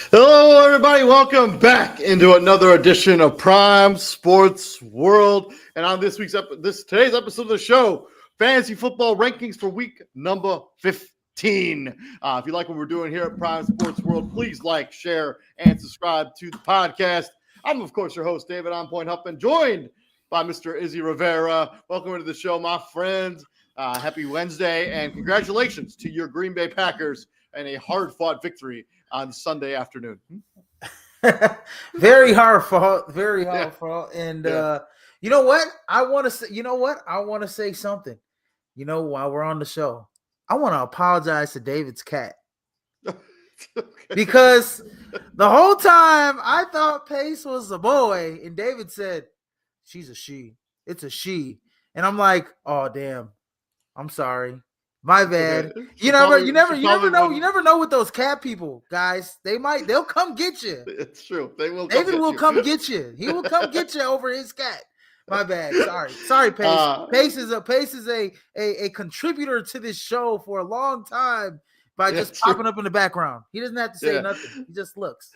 Hello, everybody. Welcome back into another edition of Prime Sports World. And on today's episode of the show, fantasy football rankings for week number 15. If you like what we're doing here at Prime Sports World, please like, share, and subscribe to the podcast. I'm, of course, your host, David On Point Huffman, joined by Mr. Izzy Rivera. Welcome into the show, my friend. Happy Wednesday, and congratulations to your Green Bay Packers and a hard-fought victory on Sunday afternoon. Very hard fault. And you know what? I want to say something. While we're on the show, I want to apologize to David's cat. Okay. Because the whole time I thought Pace was a boy, and David said, she's a she. It's a she. And I'm like, oh damn. I'm sorry. My bad. Okay. You never know with those cat people, guys. They'll come get you. It's true. David will come get you. He will come get you over his cat. My bad. Sorry, Pace. Pace is a contributor to this show for a long time by just popping up in the background. He doesn't have to say nothing. He just looks.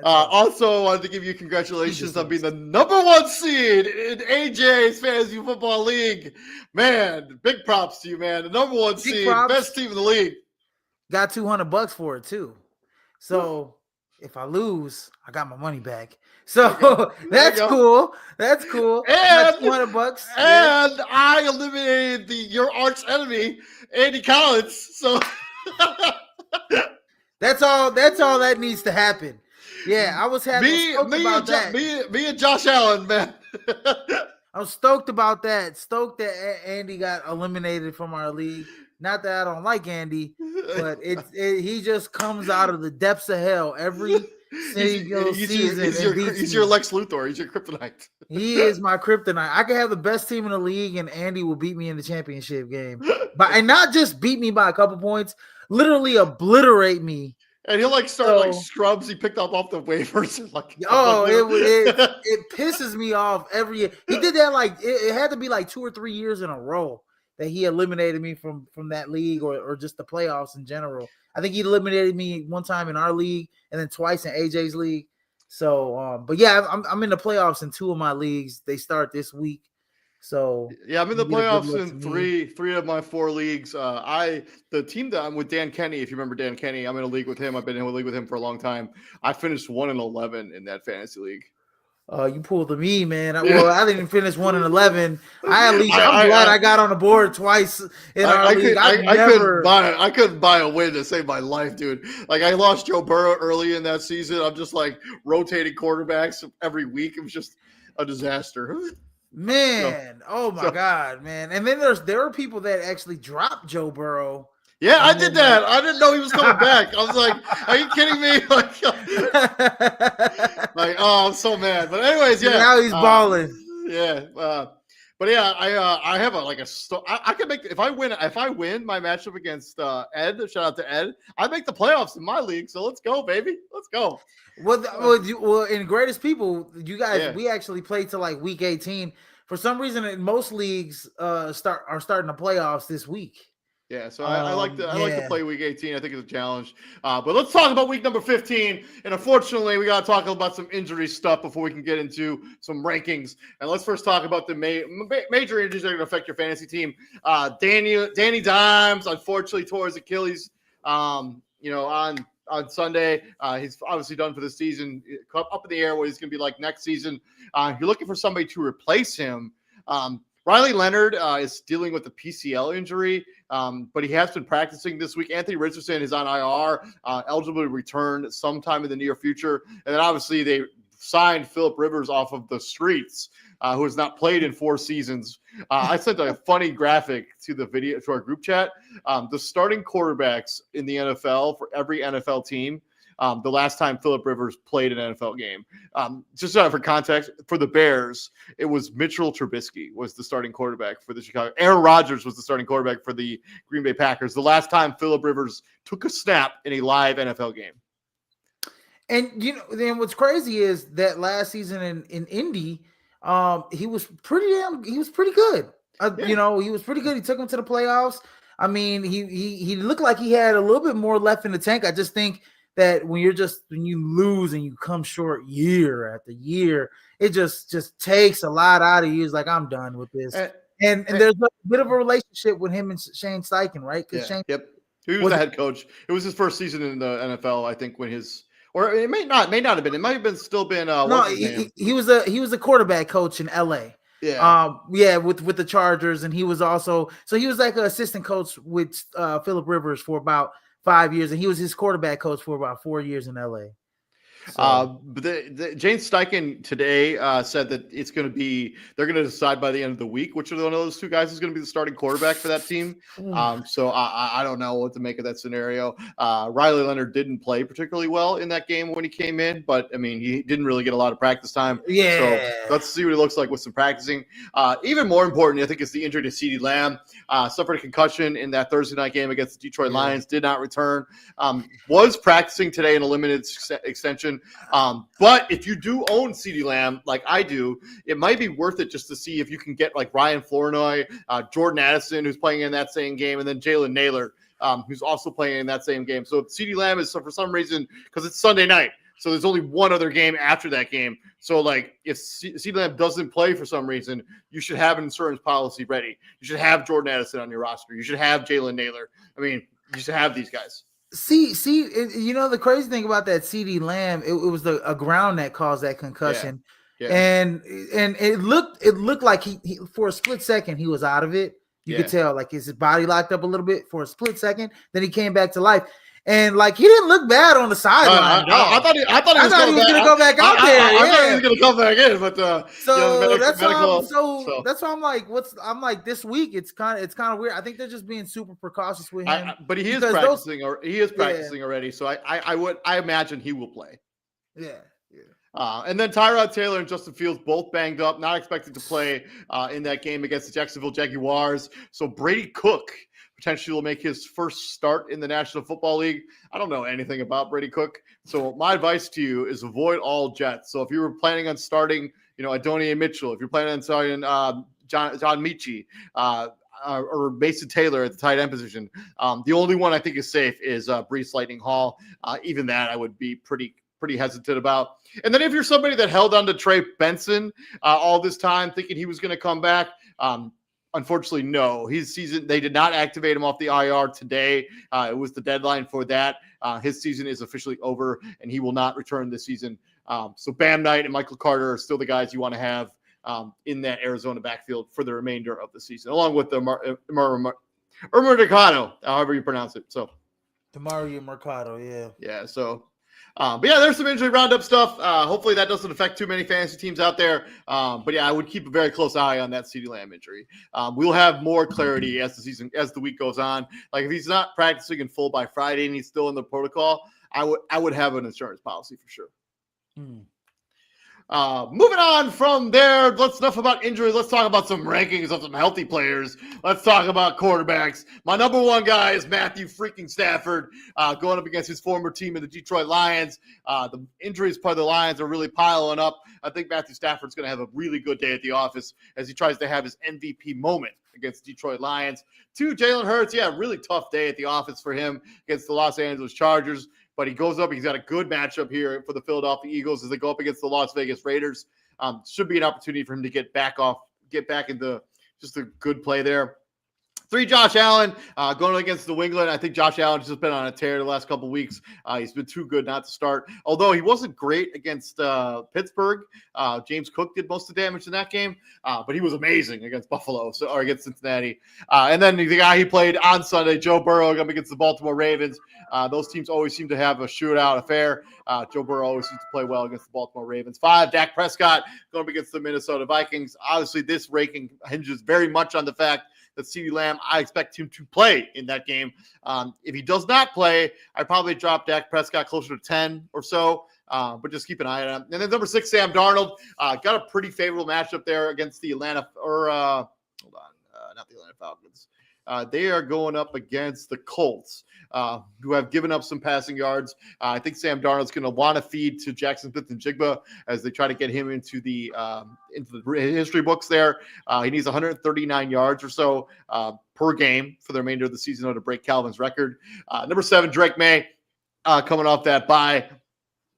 Also, I wanted to give you congratulations on being the number one seed in AJ's Fantasy Football League. Man, big props to you, man. The number one seed, best team in the league. Got $200 for it, too. So if I lose, I got my money back. So that's cool. That's cool. And $200. And I eliminated your arch enemy, Andy Collins. So that's all that needs to happen. Yeah, I was stoked about that. Me and Josh Allen, man. I was stoked about that. Stoked that Andy got eliminated from our league. Not that I don't like Andy, but he just comes out of the depths of hell every single season. He's your Lex Luthor. He's your kryptonite. He is my kryptonite. I could have the best team in the league, and Andy will beat me in the championship game. And not just beat me by a couple points, literally obliterate me. And he'll start scrubs he picked up off the waivers. It pisses me off every year. He did that it had to be 2 or 3 years in a row that he eliminated me from that league or just the playoffs in general. I think he eliminated me one time in our league and then twice in AJ's league. So, but yeah, I'm in the playoffs in 2 of my leagues. They start this week. So yeah, I'm in the playoffs in three of my 4 leagues. The team that I'm with, Dan Kenny, if you remember Dan Kenny, I'm in a league with him. I've been in a league with him for a long time. I finished 1-11 in that fantasy league. You pulled the me, man. I didn't finish 1-11. I'm glad I got on the board twice in our league. I couldn't buy a win to save my life, dude. I lost Joe Burrow early in that season. I'm just rotating quarterbacks every week. It was just a disaster. Man, God, man. And then there are people that actually dropped Joe Burrow. Yeah, I did that. I didn't know he was coming back. I was like, are you kidding me? I'm so mad. But anyways, yeah. Now he's balling. But yeah, I have I can make if I win my matchup against Ed. Shout out to Ed. I make the playoffs in my league. So let's go, baby. Let's go. Well, in Greatest People, you guys, we actually played to week 18. For some reason, in most leagues are starting the playoffs this week. Yeah, so I like to play week 18. I think it's a challenge. But let's talk about week number 15. And unfortunately, we got to talk about some injury stuff before we can get into some rankings. And let's first talk about the major injuries that are going to affect your fantasy team. Danny Dimes, unfortunately, tore his Achilles. On Sunday. He's obviously done for the season. Up in the air what he's going to be like next season. If you're looking for somebody to replace him, Riley Leonard is dealing with a PCL injury, but he has been practicing this week. Anthony Richardson is on IR, eligible to return sometime in the near future. And then obviously they signed Phillip Rivers off of the streets, who has not played in 4 seasons. I sent a funny graphic to our group chat. The starting quarterbacks in the NFL for every NFL team the last time Phillip Rivers played an NFL game. Just for context, for the Bears, it was Mitchell Trubisky was the starting quarterback for the Chicago. Aaron Rodgers was the starting quarterback for the Green Bay Packers. The last time Phillip Rivers took a snap in a live NFL game. And then what's crazy is that last season in Indy, he was pretty good. He was pretty good. He took him to the playoffs. I mean, he looked like he had a little bit more left in the tank. I just think that when you lose and you come short year after year, it just takes a lot out of you. It's like, I'm done with this. And there's a bit of a relationship with him and Shane Steichen, right? He was the head coach. It was his first season in the NFL, I think, when or it may not have been. It might have still been. He was a quarterback coach in LA. With the Chargers, and he was also he was like an assistant coach with Phillip Rivers for about 5 years, and he was his quarterback coach for about 4 years in LA. But James Steichen today said that they're going to decide by the end of the week which one of those two guys is going to be the starting quarterback for that team. So I don't know what to make of that scenario. Riley Leonard didn't play particularly well in that game when he came in, but I mean, he didn't really get a lot of practice time. Yeah. So let's see what he looks like with some practicing. Even more important, I think, is the injury to CeeDee Lamb. Suffered a concussion in that Thursday night game against the Detroit Lions, did not return. Was practicing today in a limited extension. But if you do own CeeDee Lamb, like I do, it might be worth it just to see if you can get like Ryan Flournoy, Jordan Addison, who's playing in that same game, and then Jalen Naylor, who's also playing in that same game. So CeeDee Lamb is, for some reason, because it's Sunday night, so there's only one other game after that game. So like if CeeDee Lamb doesn't play for some reason, you should have an insurance policy ready. You should have Jordan Addison on your roster. You should have Jalen Naylor. I mean, you should have these guys. See, the crazy thing about that CeeDee Lamb, it was a ground that caused that concussion. Yeah. And it looked like he for a split second he was out of it. You could tell like his body locked up a little bit for a split second. Then he came back to life. And like he didn't look bad on the sideline. I thought he was going to go back out there. I thought he was going to come back in, but that's why I'm like, this week it's kind of weird. I think they're just being super precautious with him. But he is practicing. He is practicing already, so I imagine he will play. Yeah. And then Tyrod Taylor and Justin Fields both banged up, not expected to play in that game against the Jacksonville Jaguars. So Brady Cook potentially will make his first start in the National Football League. I don't know anything about Brady Cook, so my advice to you is avoid all Jets. So if you were planning on starting, Adonai Mitchell, if you're planning on starting John Mechie, or Mason Taylor at the tight end position, the only one I think is safe is Breece Lightning Hall. Even that I would be pretty hesitant about. And then if you're somebody that held on to Trey Benson all this time thinking he was going to come back, unfortunately, no. His season, they did not activate him off the IR today. It was the deadline for that. His season is officially over, and he will not return this season. So Bam Knight and Michael Carter are still the guys you want to have in that Arizona backfield for the remainder of the season, along with the Mercado, however you pronounce it. So Demario Mercado, yeah. Yeah, so... but yeah, there's some injury roundup stuff. Hopefully that doesn't affect too many fantasy teams out there. But yeah, I would keep a very close eye on that CeeDee Lamb injury. We'll have more clarity as the week goes on. Like if he's not practicing in full by Friday and he's still in the protocol, I would have an insurance policy for sure. Moving on from there, let's enough about injuries. Let's talk about some rankings of some healthy players. Let's talk about quarterbacks. My number one guy is Matthew freaking Stafford, going up against his former team in the Detroit Lions. The injuries part of the Lions are really piling up. I think Matthew Stafford's going to have a really good day at the office as he tries to have his MVP moment against Detroit Lions. 2, Jalen Hurts. Yeah, really tough day at the office for him against the Los Angeles Chargers. But he goes up. He's got a good matchup here for the Philadelphia Eagles as they go up against the Las Vegas Raiders. Should be an opportunity for him to get back into just a good play there. 3, Josh Allen, going against New England. I think Josh Allen's just been on a tear the last couple of weeks. He's been too good not to start. Although he wasn't great against Pittsburgh. James Cook did most of the damage in that game. But he was amazing against Buffalo or against Cincinnati. And then the guy he played on Sunday, Joe Burrow, up against the Baltimore Ravens. Those teams always seem to have a shootout affair. Joe Burrow always seems to play well against the Baltimore Ravens. 5, Dak Prescott, going up against the Minnesota Vikings. Obviously, this ranking hinges very much on the fact that CeeDee Lamb, I expect him to play in that game. If he does not play, I'd probably drop Dak Prescott closer to 10 or so. But just keep an eye on him. And then number 6, Sam Darnold, got a pretty favorable matchup there against the not the Atlanta Falcons. They are going up against the Colts, who have given up some passing yards. I think Sam Darnold's going to want to feed to Jackson Smith-Njigba as they try to get him into the history books there. He needs 139 yards or so per game for the remainder of the season to break Calvin's record. Number 7, Drake May, coming off that bye.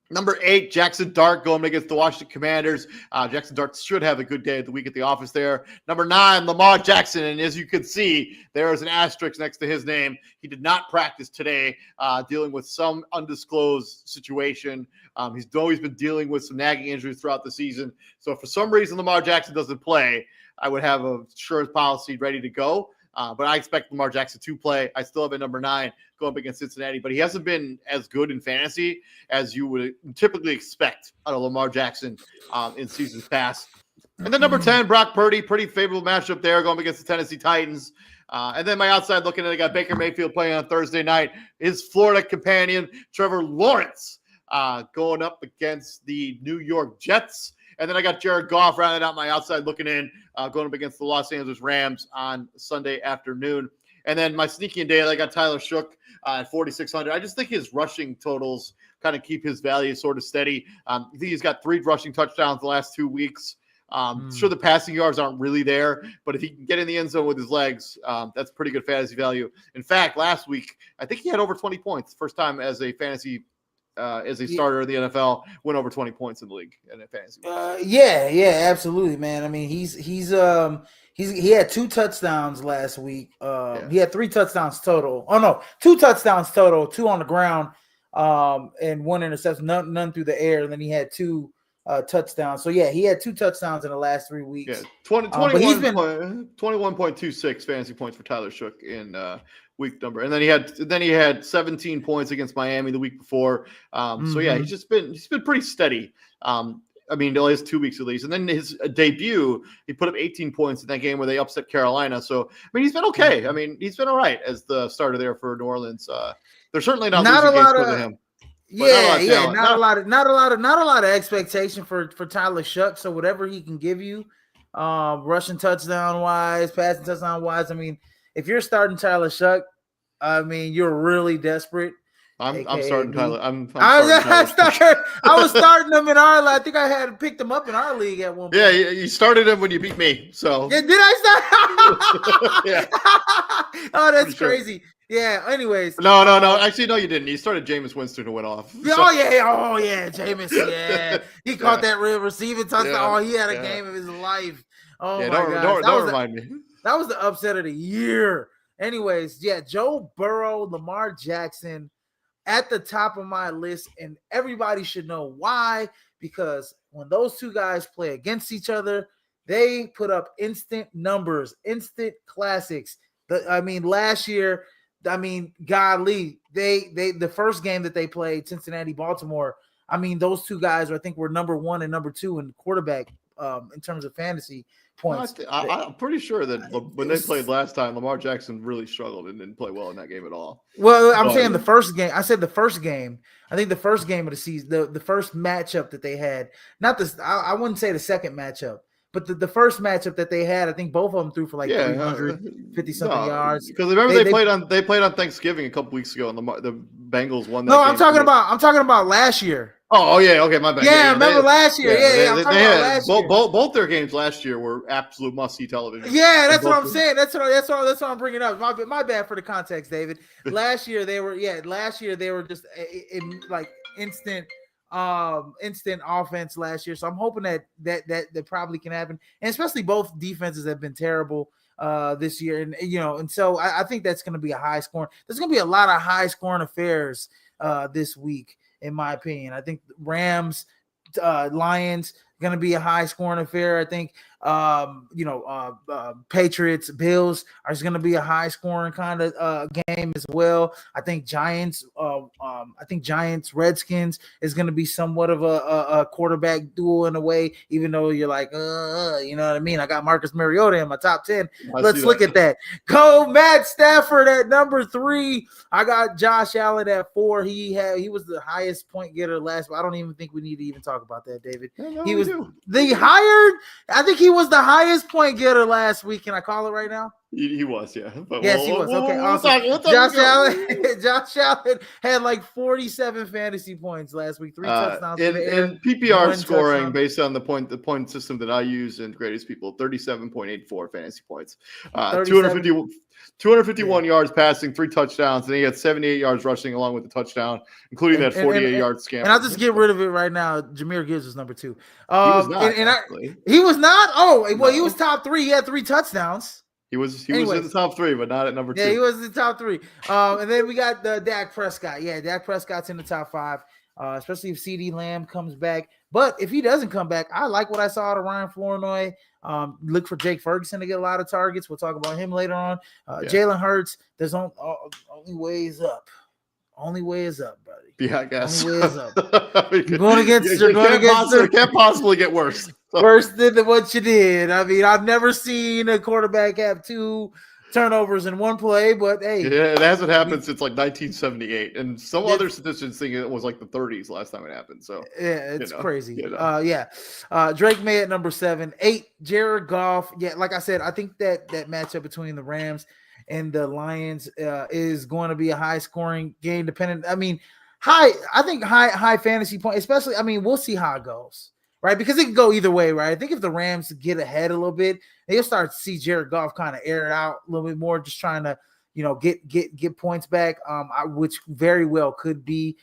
Number 8, Jackson Dart going against the Washington Commanders. Jackson Dart should have a good day of the week at the office there. Number 9, Lamar Jackson. And as you can see, there is an asterisk next to his name. He did not practice today, dealing with some undisclosed situation. He's always been dealing with some nagging injuries throughout the season. So if for some reason Lamar Jackson doesn't play, I would have a insurance policy ready to go. But I expect Lamar Jackson to play. I still have a number 9 going up against Cincinnati, but he hasn't been as good in fantasy as you would typically expect out of Lamar Jackson in seasons past. And then number 10, Brock Purdy, pretty favorable matchup there going up against the Tennessee Titans. And then my outside looking at it, I got Baker Mayfield playing on Thursday night. His Florida companion, Trevor Lawrence, going up against the New York Jets. And then I got Jared Goff rounding out my outside looking in, going up against the Los Angeles Rams on Sunday afternoon. And then my sneaky and daily, I got Tyler Shook at 4,600. I just think his rushing totals kind of keep his value sort of steady. I think he's got 3 rushing touchdowns the last 2 weeks. Sure, the passing yards aren't really there, but if he can get in the end zone with his legs, that's pretty good fantasy value. In fact, last week, I think he had over 20 points. First time as a fantasy as a starter in the NFL, went over 20 points in the league in a fantasy. Yeah, absolutely, man. I mean, he had 2 touchdowns last week. He had 3 touchdowns total. Oh no, 2 touchdowns total, 2 on the ground, and 1 interception, none through the air. And then he had 2 touchdowns. So yeah, he had 2 touchdowns in the last 3 weeks. Yeah, 21.26 fantasy points for Tyler Shook in week number, and then he had 17 points against Miami the week before. So yeah, he's been pretty steady. I mean, the last 2 weeks at least. And then his debut, he put up 18 points in that game where they upset Carolina. So I mean, he's been okay. I mean, he's been all right as the starter there for New Orleans. They're certainly not losing games because of him. Not a lot of expectation for Tyler Shook. So whatever he can give you, rushing touchdown wise, passing touchdown wise. I mean, if you're starting Tyler Shook, I mean, you're really desperate. I'm starting Tyler. I was starting him in our. I think I had picked him up in our league at one point. Yeah, you started him when you beat me. So yeah, did I start? Yeah. Oh, that's crazy. Yeah. Anyways. No. Actually, no, you didn't. You started Jameis Winston who went off. So. Oh yeah, Jameis. Yeah, he caught that receiving touchdown. Yeah. Oh, he had a game of his life. Oh my God. Don't remind me. That was the upset of the year. Anyways, yeah, Joe Burrow, Lamar Jackson at the top of my list, and everybody should know why, because when those 2 guys play against each other, they put up instant numbers, instant classics. Last year, godly, they the first game that they played, Cincinnati, Baltimore, those 2 guys I think were number 1 and number 2 in quarterback in terms of fantasy points. I'm pretty sure that when they played last time, Lamar Jackson really struggled and didn't play well in that game at all. Well, I'm saying the first game. I said the first game. I think the first game of the season, the first matchup that they had, not this. I wouldn't say the second matchup, but the first matchup that they had, I think both of them threw for like 350 something yards. Because remember they played on Thanksgiving a couple weeks ago, and the Bengals won that. No, I'm talking about last year. Oh yeah, okay, my bad. Yeah, remember last year? Both their games last year were absolute must-see television. Yeah, that's what I'm saying. That's what I'm bringing up. My bad for the context, David. Last year they were just in like instant offense last year. So I'm hoping that probably can happen. And especially both defenses have been terrible this year, and so I think that's going to be a high scoring. There's going to be a lot of high scoring affairs this week. In my opinion, I think Rams, Lions going to be a high scoring affair. I think Patriots, Bills are going to be a high scoring kind of game as well. I think Giants, Redskins is going to be somewhat of a quarterback duel in a way, even though you're like, you know what I mean? I got Marcus Mariota in my top 10. Let's look at that. Go Matt Stafford at number 3. I got Josh Allen at 4. He was the highest point getter last. I don't even think we need to even talk about that, David. He was I think he was the highest point getter last week. Can I call it right now? He was, yeah. But yes, he was. Okay, awesome. Josh Allen had like 47 fantasy points last week, 3 touchdowns in the air. And PPR scoring touchdown. Based on the point system that I use in Greatest People, 37.84 fantasy points. 251 yards passing, 3 touchdowns, and he had 78 yards rushing along with the touchdown, including that 48-yard scam. And I'll just get rid of it right now. Jameer Gibbs was number 2. He was not. He was not. Oh, well, no. He was top 3. He had 3 touchdowns. He was in the top 3, but not at number 2. Yeah, he was in the top 3. And then we got Dak Prescott. Yeah, Dak Prescott's in the top 5, especially if CeeDee Lamb comes back. But if he doesn't come back, I like what I saw out of Ryan Flournoy. Look for Jake Ferguson to get a lot of targets. We'll talk about him later on. Jalen Hurts, there's only way is up. Only way is up, buddy. Yeah, I guess. Only way is up. You're going against. It can't possibly get worse. Worse than what you did. I mean, I've never seen a quarterback have 2 turnovers in one play, but hey. Yeah, it hasn't happened since like 1978. And some other statistics think it was like the 30s last time it happened. So yeah, it's crazy. Drake May at number 7. 8, Jared Goff. Yeah, like I said, I think that matchup between the Rams and the Lions is going to be a high scoring game dependent. I mean, high fantasy point, especially. I mean, we'll see how it goes. Right, because it can go either way, right? I think if the Rams get ahead a little bit, you'll start to see Jared Goff kind of air it out a little bit more, just trying to, get points back, which very well could be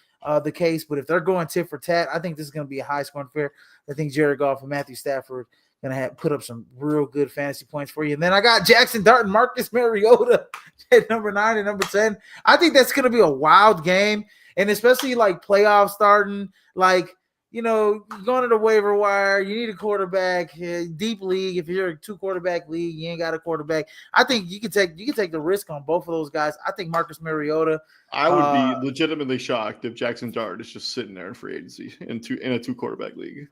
the case. But if they're going tit for tat, I think this is going to be a high scoring affair. I think Jared Goff and Matthew Stafford going to put up some real good fantasy points for you. And then I got Jackson Dart and Marcus Mariota at number 9 and number 10. I think that's going to be a wild game, and especially like playoff starting, like. Going to the waiver wire, you need a quarterback. Deep league, if you're a 2-quarterback league, you ain't got a quarterback. I think you can take the risk on both of those guys. I think Marcus Mariota. I would be legitimately shocked if Jackson Dart is just sitting there in free agency in a 2-quarterback league.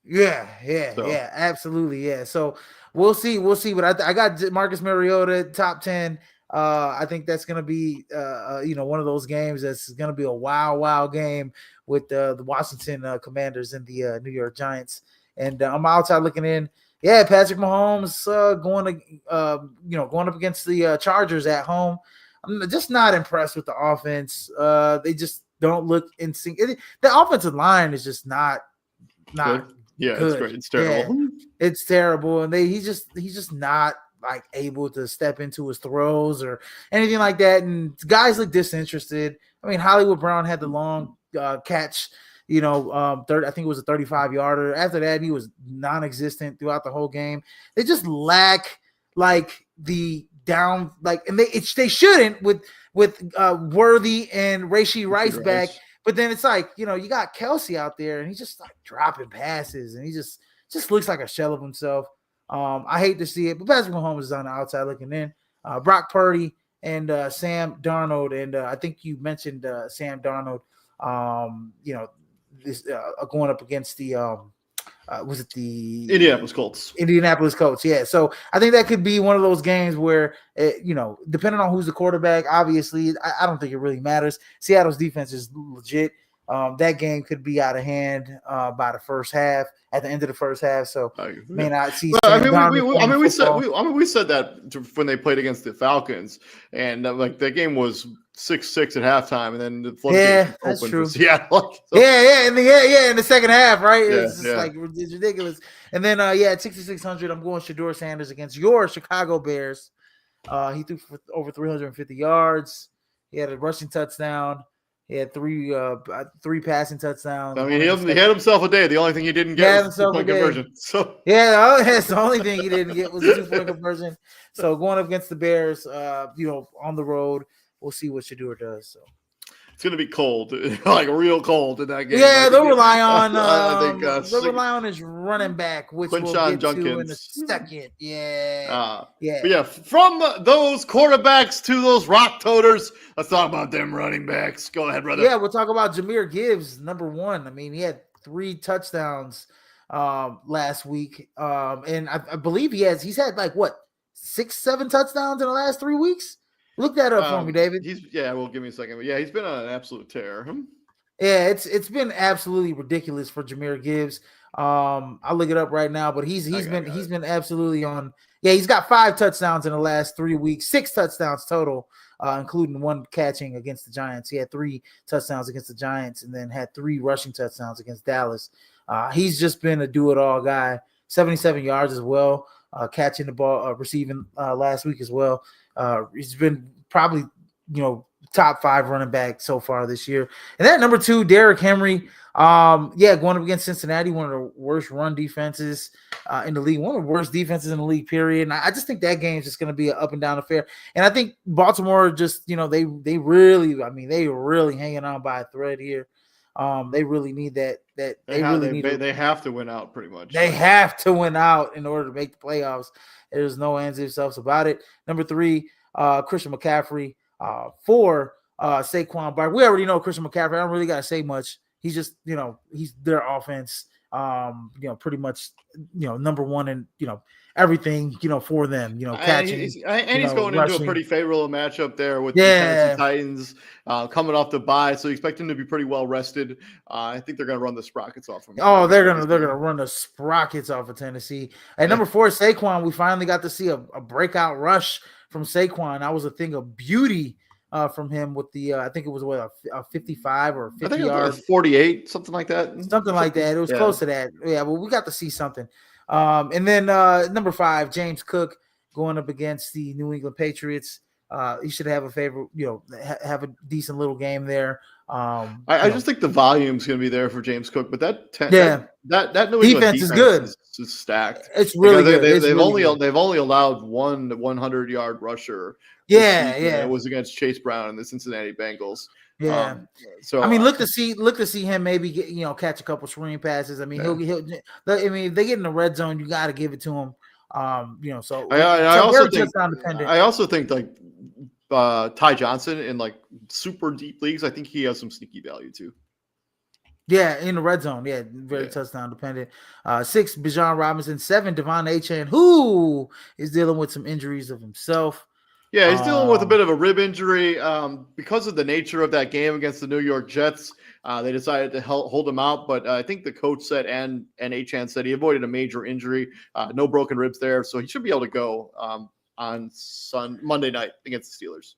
Yeah, absolutely, yeah. So we'll see. But I got Marcus Mariota top 10. I think that's going to be, one of those games that's going to be a wild game with the Washington Commanders and the New York Giants. And I'm outside looking in. Yeah, Patrick Mahomes going up against the Chargers at home. I'm just not impressed with the offense. They just don't look in sync. The offensive line is just not good. Yeah, good. It's great. It's terrible. Yeah, it's terrible, and he's just not like able to step into his throws or anything like that. And guys look disinterested. I mean, Hollywood Brown had the long catch, I think it was a 35-yarder. After that, he was non-existent throughout the whole game. They just lack like the down, like, and they shouldn't with Worthy and Rashee Rice back. But then it's like, you got Kelsey out there and he's just like dropping passes and he just looks like a shell of himself. I hate to see it, but Patrick Mahomes is on the outside looking in. Brock Purdy and Sam Darnold, and I think you mentioned Sam Darnold. This going up against the was it the Indianapolis Colts? Indianapolis Colts, yeah. So I think that could be one of those games where, depending on who's the quarterback, obviously, I don't think it really matters. Seattle's defense is legit. That game could be out of hand by the first half. At the end of the first half, so may not see. Well, we said that when they played against the Falcons, and that game was 6-6 at halftime, and then the floodgates opened for Seattle. In the second half, right? It's ridiculous. And then at 6,600, I'm going Shedeur Sanders against your Chicago Bears. He threw for over 350 yards. He had a rushing touchdown. He had three passing touchdowns. I mean, he had himself a day. The only thing he didn't get was a 2-point conversion. So that's the only thing he didn't get was a 2-point conversion. So going up against the Bears, on the road, we'll see what Shedeur does. So it's going to be cold, like real cold in that game. Yeah, they'll rely on they'll rely on his running back, which we'll Quinshon get to in a Junkins. second. Yeah. But yeah, from those quarterbacks to those rock toters, let's talk about them running backs. Go ahead, brother. Yeah, we'll talk about Jahmyr Gibbs, number one. I mean, he had 3 touchdowns last week. And I believe he's had like what 6-7 touchdowns in the last 3 weeks. Look that up for me, David. Well, give me a second. But yeah, he's been on an absolute tear. Yeah, it's been absolutely ridiculous for Jahmyr Gibbs. I'll look it up right now, but he's been absolutely on. Yeah, he's got 5 touchdowns in the last 3 weeks, 6 touchdowns total, including 1 catching against the Giants. He had 3 touchdowns against the Giants, and then had 3 rushing touchdowns against Dallas. He's just been a do-it-all guy. 77 yards as well, catching the ball, receiving last week as well. He's been probably top 5 running back so far this year. And then number 2, Derrick Henry. Going up against Cincinnati, one of the worst run defenses in the league, one of the worst defenses in the league, period. And I just think that game is just going to be an up and down affair. And I think Baltimore just, they really hanging on by a thread here. They really need that. They have to win out pretty much. They have to win out in order to make the playoffs. There's no ands or ifs about it. Number 3, Christian McCaffrey. 4, Saquon Barkley. We already know Christian McCaffrey. I don't really got to say much. He's just, he's their offense, pretty much, number 1 in, everything, for them, catching. He's going rushing into a pretty favorable matchup there with the Tennessee Titans coming off the bye. So you expect him to be pretty well rested. I think they're going to run the sprockets off him. Oh, they're going to run the sprockets off of Tennessee. And number 4, Saquon. We finally got to see a breakout rush from Saquon. That was a thing of beauty from him with the I think it was a 55 or 50 yards, 48, something like that. Something like that. It was close to that. Yeah, well, we got to see something. And then number 5, James Cook going up against the New England Patriots. He should have a favorite, have a decent little game there. I just think the volume's going to be there for James Cook, but that New England defense is good. Is stacked. It's really good. They've only allowed 1 100-yard rusher. It was against Chase Brown and the Cincinnati Bengals. Yeah. So I mean, look to see him maybe get, catch a couple screen passes. I mean, he'll if they get in the red zone, you got to give it to him. So I also think like Ty Johnson in like super deep leagues, I think he has some sneaky value too. Yeah, in the red zone. Yeah, very touchdown dependent. 6, Bijan Robinson. 7, Devon Achane, who is dealing with some injuries of himself. Yeah, he's dealing with a bit of a rib injury because of the nature of that game against the New York Jets. They decided to hold him out, but I think the coach said and Achane said he avoided a major injury, no broken ribs there, so he should be able to go on Monday night against the Steelers.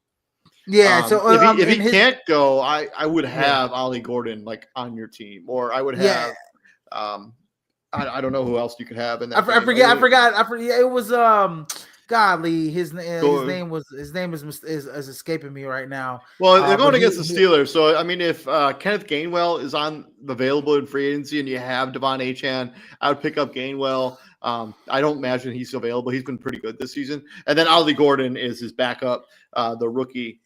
Yeah, so if he can't go, I would have Ollie Gordon like on your team, or I would have I don't know who else you could have in that. I forgot. It was Godly, his name is escaping me right now. Well, they're going against the Steelers, so I mean, if Kenneth Gainwell is available in free agency and you have Devon Achane, I would pick up Gainwell. I don't imagine he's available. He's been pretty good this season, and then Ollie Gordon is his backup, the rookie.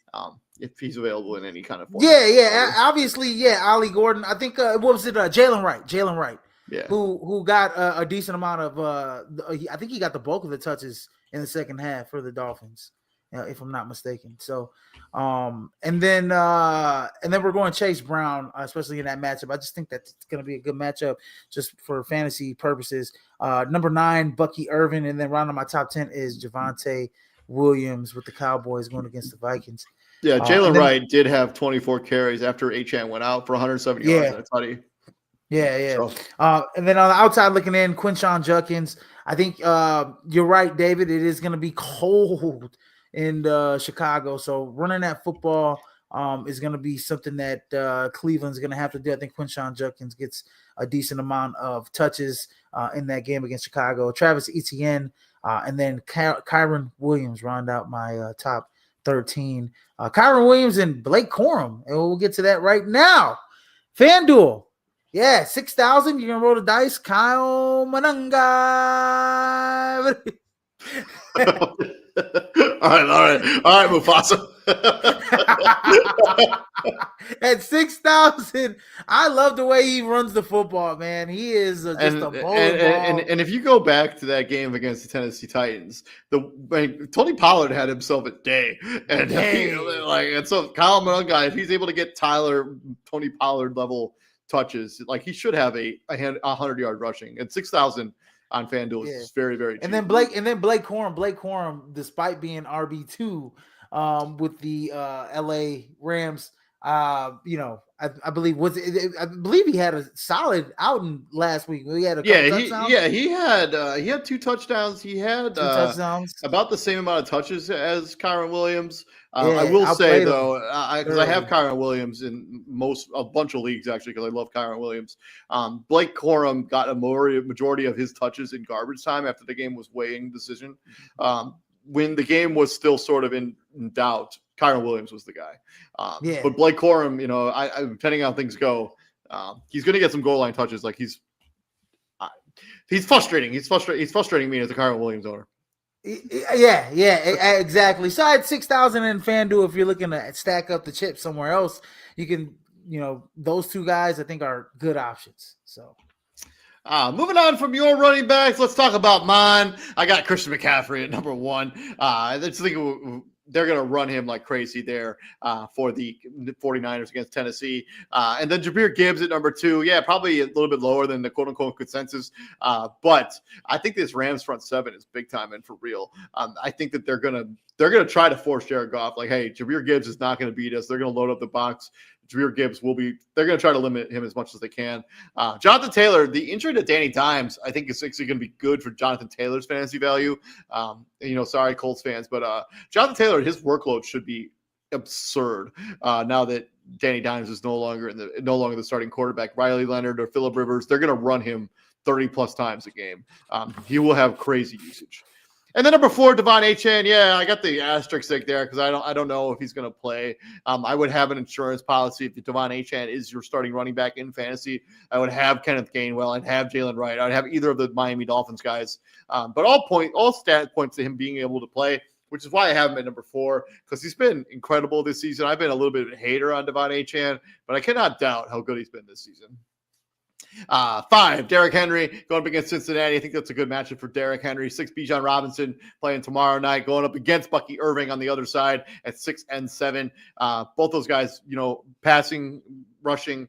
If he's available in any kind of form. Obviously, Ollie Gordon. I think what was it? Jalen Wright. Yeah, who got a decent amount of I think he got the bulk of the touches in the second half for the Dolphins, if I'm not mistaken. So and then we're going Chase Brown, especially in that matchup. I just think that's going to be a good matchup just for fantasy purposes. Number 9, Bucky Irvin, and then round of my top 10 is Javonte Williams with the Cowboys going against the Vikings. Yeah, Jalen Wright did have 24 carries after Achane went out for 170 yards. That's how he. So. And then on the outside looking in, Quinshon Junkins. I think you're right, David. It is going to be cold in Chicago, so running that football is going to be something that Cleveland's going to have to do. I think Quinshon Junkins gets a decent amount of touches in that game against Chicago. Travis Etienne, and then Kyron Williams round out my top 13. Kyron Williams and Blake Corum, and we'll get to that right now. FanDuel. Yeah, 6,000. You're going to roll the dice. Kyle Mananga. All right, Mufasa. At 6,000, I love the way he runs the football, man. He is just a bowling ball. And if you go back to that game against the Tennessee Titans, Tony Pollard had himself a day, and and so Kyle Monga, if he's able to get Tony Pollard level touches, like he should have a 100-yard rushing at 6,000 on FanDuel is very, very cheap. And then Blake Corum, despite being RB2 with the LA Rams, I believe I believe he had a solid outing last week. He had a couple touchdowns. He had 2 touchdowns. He had 2 touchdowns, about the same amount of touches as Kyron Williams. I will say though, because I have Kyron Williams in a bunch of leagues actually, because I love Kyron Williams. Blake Corum got a majority of his touches in garbage time after the game was weighing decision. When the game was still sort of in doubt, Kyron Williams was the guy. But Blake Corum, depending on how things go, he's going to get some goal line touches. Like he's frustrating. He's frustrating me as a Kyron Williams owner. Yeah, exactly. So at 6,000 in FanDuel, if you're looking to stack up the chips somewhere else, you can, those 2 guys I think are good options. So. Moving on from your running backs, let's talk about mine. I got Christian McCaffrey at number 1. I just think they're going to run him like crazy there for the 49ers against Tennessee. And then Jahmyr Gibbs at number 2. Yeah, probably a little bit lower than the quote-unquote consensus. But I think this Rams front 7 is big time and for real. I think that they're going to try to force Jared Goff. Like, hey, Jahmyr Gibbs is not going to beat us. They're going to load up the box. Jahmyr Gibbs they're going to try to limit him as much as they can. Jonathan Taylor, the injury to Danny Dimes, I think is actually going to be good for Jonathan Taylor's fantasy value. Sorry, Colts fans, but Jonathan Taylor, his workload should be absurd now that Danny Dimes is no longer the starting quarterback. Riley Leonard or Phillip Rivers, they're going to run him 30 plus times a game. He will have crazy usage. And then number 4, Devon Achane. Yeah, I got the asterisk there because I don't know if he's going to play. I would have an insurance policy if Devon Achane is your starting running back in fantasy. I would have Kenneth Gainwell. I'd have Jalen Wright. I'd have either of the Miami Dolphins guys. But all stat points to him being able to play, which is why I have him at number 4, because he's been incredible this season. I've been a little bit of a hater on Devon Achane, but I cannot doubt how good he's been this season. 5, Derrick Henry going up against Cincinnati. I think that's a good matchup for Derrick Henry. 6, Bijan Robinson playing tomorrow night, going up against Bucky Irving on the other side at 6 and 7. Both those guys, passing, rushing,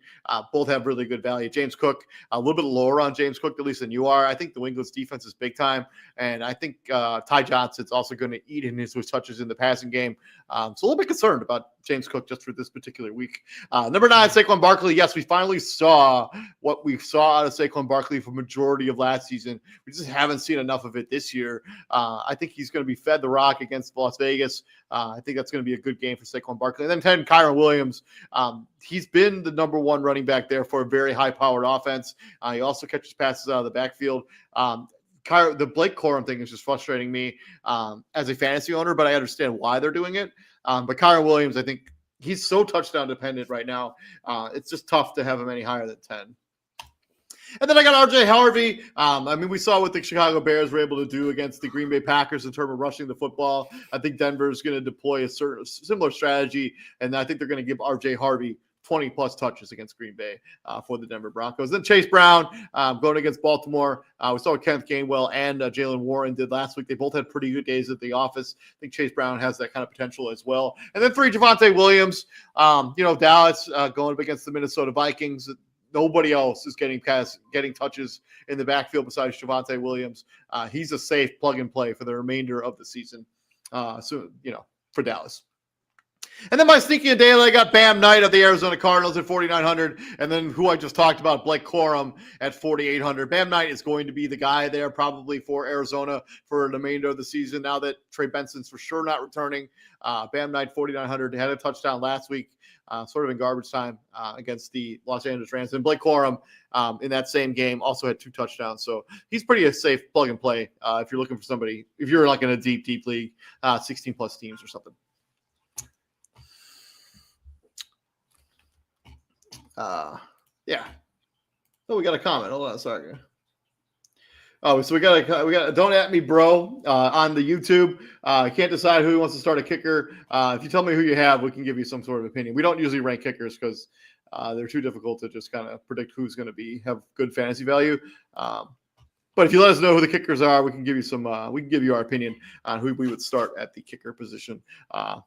both have really good value. James Cook, a little bit lower on James Cook, at least than you are. I think New England's defense is big time, and I think Ty Johnson's also going to eat in his touches in the passing game. So a little bit concerned about James Cook just for this particular week. Number 9, Saquon Barkley. Yes, we finally saw what we saw out of Saquon Barkley for majority of last season. We just haven't seen enough of it this year. I think he's going to be fed the rock against Las Vegas. I think that's going to be a good game for Saquon Barkley. And then 10, Kyron Williams. He's been the number 1 running back there for a very high-powered offense. He also catches passes out of the backfield. The Blake Corum thing is just frustrating me as a fantasy owner, but I understand why they're doing it. But Kyron Williams, I think he's so touchdown dependent right now. It's just tough to have him any higher than 10. And then I got RJ Harvey. We saw what the Chicago Bears were able to do against the Green Bay Packers in terms of rushing the football. I think Denver is going to deploy a similar strategy, and I think they're going to give RJ Harvey 20-plus touches against Green Bay for the Denver Broncos. Then Chase Brown going against Baltimore. We saw what Kenneth Gainwell and Jalen Warren did last week. They both had pretty good days at the office. I think Chase Brown has that kind of potential as well. And then 3, Javonte Williams. Dallas going up against the Minnesota Vikings. Nobody else is getting touches in the backfield besides Javonte Williams. He's a safe plug-and-play for the remainder of the season. For Dallas. And then my sneaky and daily, I got Bam Knight of the Arizona Cardinals at 4,900. And then who I just talked about, Blake Corum at 4,800. Bam Knight is going to be the guy there probably for Arizona for the remainder of the season now that Trey Benson's for sure not returning. Bam Knight, 4,900. Had a touchdown last week, sort of in garbage time against the Los Angeles Rams. And Blake Corum in that same game also had 2 touchdowns. So he's pretty a safe plug and play if you're looking for somebody, if you're like in a deep league, 16-plus teams or something. Yeah. Oh, we got a comment. Hold on a second. Oh, so we got don't at me, bro, on the YouTube. Can't decide who wants to start a kicker. If you tell me who you have, we can give you some sort of opinion. We don't usually rank kickers because they're too difficult to just kind of predict who's going to have good fantasy value. But if you let us know who the kickers are, we can give you we can give you our opinion on who we would start at the kicker position.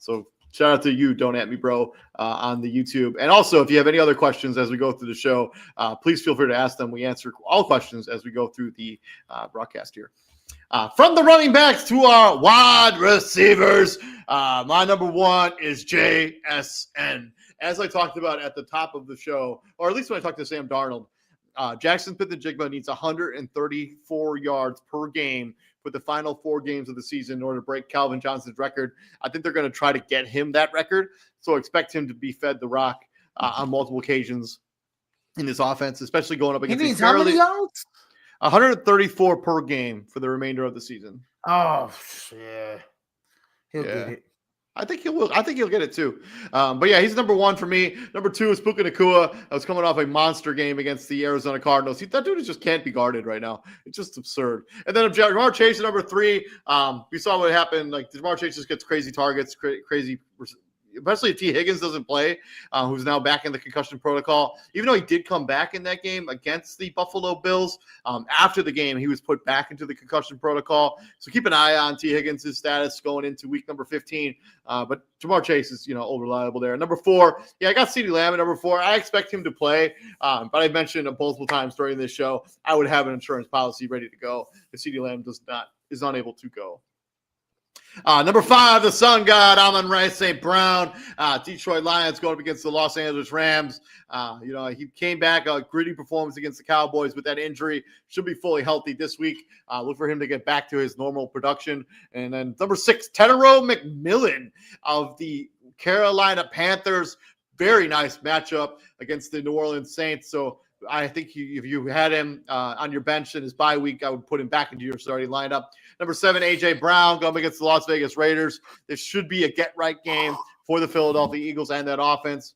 So shout out to you, don't at me, bro, on the YouTube. And also, if you have any other questions as we go through the show, please feel free to ask them. We answer all questions as we go through the broadcast here. From the running backs to our wide receivers, my number one is JSN. As I talked about at the top of the show, or at least when I talked to Sam Darnold, Jackson Smith-Njigba needs 134 yards per game for the final 4 games of the season in order to break Calvin Johnson's record. I think they're going to try to get him that record, so expect him to be fed the rock on multiple occasions in this offense, especially going up against. He needs how many yards? 134 per game for the remainder of the season. Oh, yeah. He'll get it. I think he'll get it too. But yeah, he's number 1 for me. Number 2 is Puka Nacua. I was coming off a monster game against the Arizona Cardinals. That dude just can't be guarded right now. It's just absurd. And then Jamar Chase at number 3. We saw what happened. Like Jamar Chase just gets crazy targets, crazy. Especially if T. Higgins doesn't play, who's now back in the concussion protocol. Even though he did come back in that game against the Buffalo Bills, after the game, he was put back into the concussion protocol. So keep an eye on T. Higgins' status going into week number 15. But Jamar Chase is, reliable there. Number 4, I got CeeDee Lamb at number 4. I expect him to play, but I mentioned multiple times during this show, I would have an insurance policy ready to go if CeeDee Lamb is unable to go. Number 5, the Sun God, Amon-Ra St. Brown. Detroit Lions going up against the Los Angeles Rams. He came back, a gritty performance against the Cowboys with that injury. Should be fully healthy this week. Look for him to get back to his normal production. And then number 6, Tenero McMillan of the Carolina Panthers. Very nice matchup against the New Orleans Saints. So I think if you had him on your bench in his bye week, I would put him back into your starting lineup. Number 7, A.J. Brown going against the Las Vegas Raiders. This should be a get-right game for the Philadelphia Eagles and that offense.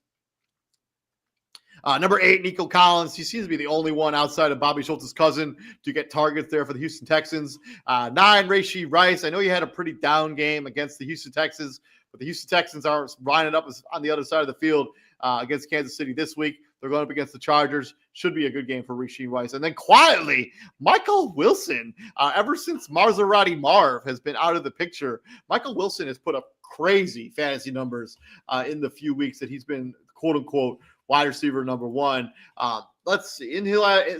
Number 8, Nico Collins. He seems to be the only one outside of Bobby Schultz's cousin to get targets there for the Houston Texans. 9, Rashee Rice. I know you had a pretty down game against the Houston Texans, but the Houston Texans are lining up on the other side of the field against Kansas City this week. They're going up against the Chargers. Should be a good game for Rashee Rice. And then quietly, Michael Wilson. Ever since Maserati Marv has been out of the picture, Michael Wilson has put up crazy fantasy numbers in the few weeks that he's been, quote-unquote, wide receiver number 1. Let's see.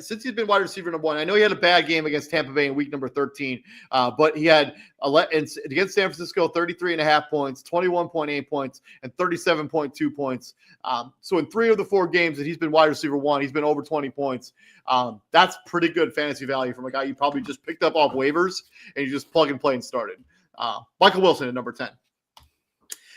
Since he's been wide receiver number 1, I know he had a bad game against Tampa Bay in week number 13, but he had against San Francisco 33.5 points, 21.8 points, and 37.2 points. So in 3 of the 4 games that he's been wide receiver 1, he's been over 20 points. That's pretty good fantasy value from a guy you probably just picked up off waivers and you just plug and play and started. Michael Wilson at number 10.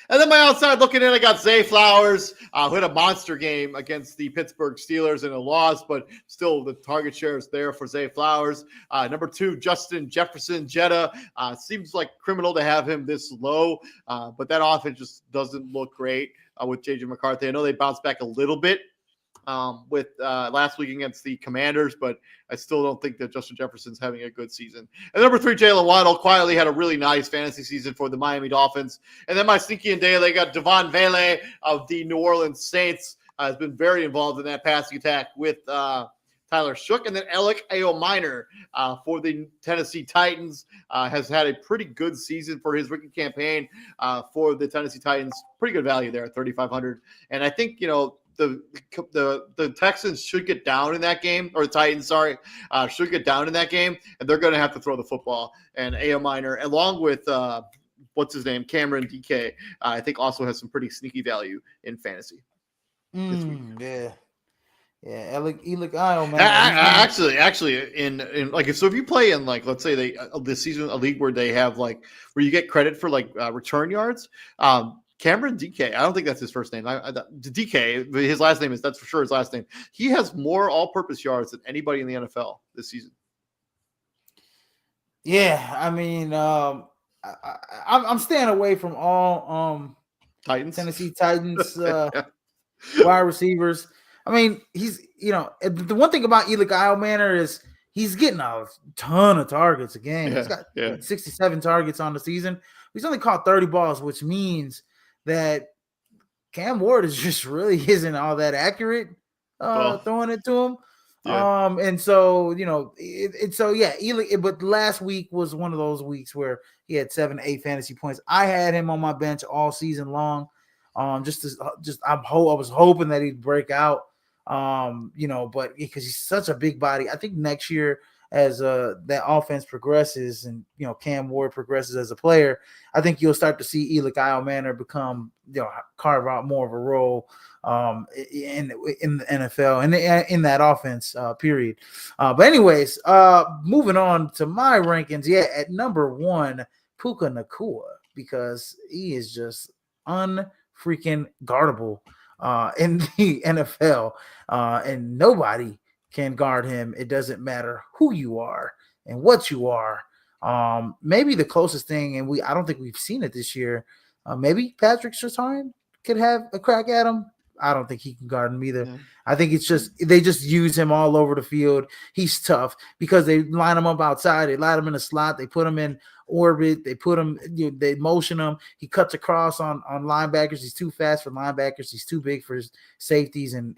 And then my outside looking in, I got Zay Flowers, who had a monster game against the Pittsburgh Steelers in a loss, but still the target share is there for Zay Flowers. Number 2, Justin Jefferson Jetta. Seems like criminal to have him this low, but that offense just doesn't look great with J.J. McCarthy. I know they bounced back a little bit with last week against the Commanders, but I still don't think that Justin Jefferson's having a good season. And number 3, Jalen Waddle quietly had a really nice fantasy season for the Miami Dolphins. And then my sneaky and daily got Devon Vele of the New Orleans Saints. Has been very involved in that passing attack with Tyler Shook. And then Alec Ayo-Minor for the Tennessee Titans has had a pretty good season for his rookie campaign for the Tennessee Titans. Pretty good value there at 3,500. And I think, the Texans should get down in that game, or the Titans, should get down in that game, and they're going to have to throw the football. And Ayo-Minor, along with Cameron DK, I think also has some pretty sneaky value in fantasy. Yeah. Alec Ayo-Minor. Actually, in if you play in let's say this season a league where they have where you get credit for return yards. Cameron DK, I don't think that's his first name. DK, his last name that's for sure his last name. He has more all-purpose yards than anybody in the NFL this season. Yeah, I mean, I'm staying away from all Titans, Tennessee Titans wide receivers. I mean, he's the one thing about Alec Ayo-Minor is he's getting a ton of targets a game. He's Yeah, got yeah. 67 targets on the season. He's only caught 30 balls, which means that Cam Ward is just really isn't all that accurate throwing it to him. Yeah. And so, but last week was one of those weeks where he had 7-8 fantasy points. I had him on my bench all season long. I was hoping that he'd break out. But because he's such a big body, I think next year as that offense progresses and Cam Ward progresses as a player, I think you'll start to see Eli Kyle Manor become carve out more of a role in the NFL and in that offense period. But anyways, moving on to my rankings. Yeah, at number 1, Puka Nacua, because he is just unfreaking guardable in the NFL, and nobody can guard him. It doesn't matter who you are and what you are. Maybe the closest thing, and I don't think we've seen it this year. Maybe Patrick Surtain could have a crack at him. I don't think he can guard him either. Yeah. I think it's just they just use him all over the field. He's tough because they line him up outside. They line him in a slot. They put him in orbit. They put him. They motion him. He cuts across on linebackers. He's too fast for linebackers. He's too big for safeties and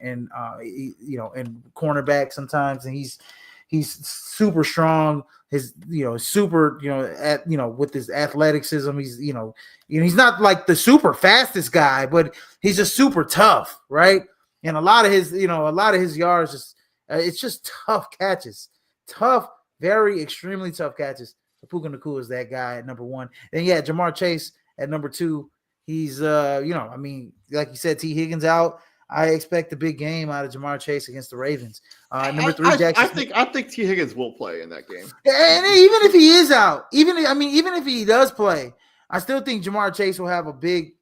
cornerback sometimes. And he's super strong. His super with his athleticism, he's he's not like the super fastest guy, but he's just super tough, right? And a lot of his yards it's just tough catches, very extremely tough catches. Puka Nacua is that guy at number 1, and Jamar Chase at number 2. He's like you said, T. Higgins out. I expect a big game out of Jamar Chase against the Ravens. Number 3, Jackson. I think T. Higgins will play in that game. And even if he is out, even if he does play, I still think Jamar Chase will carve out a big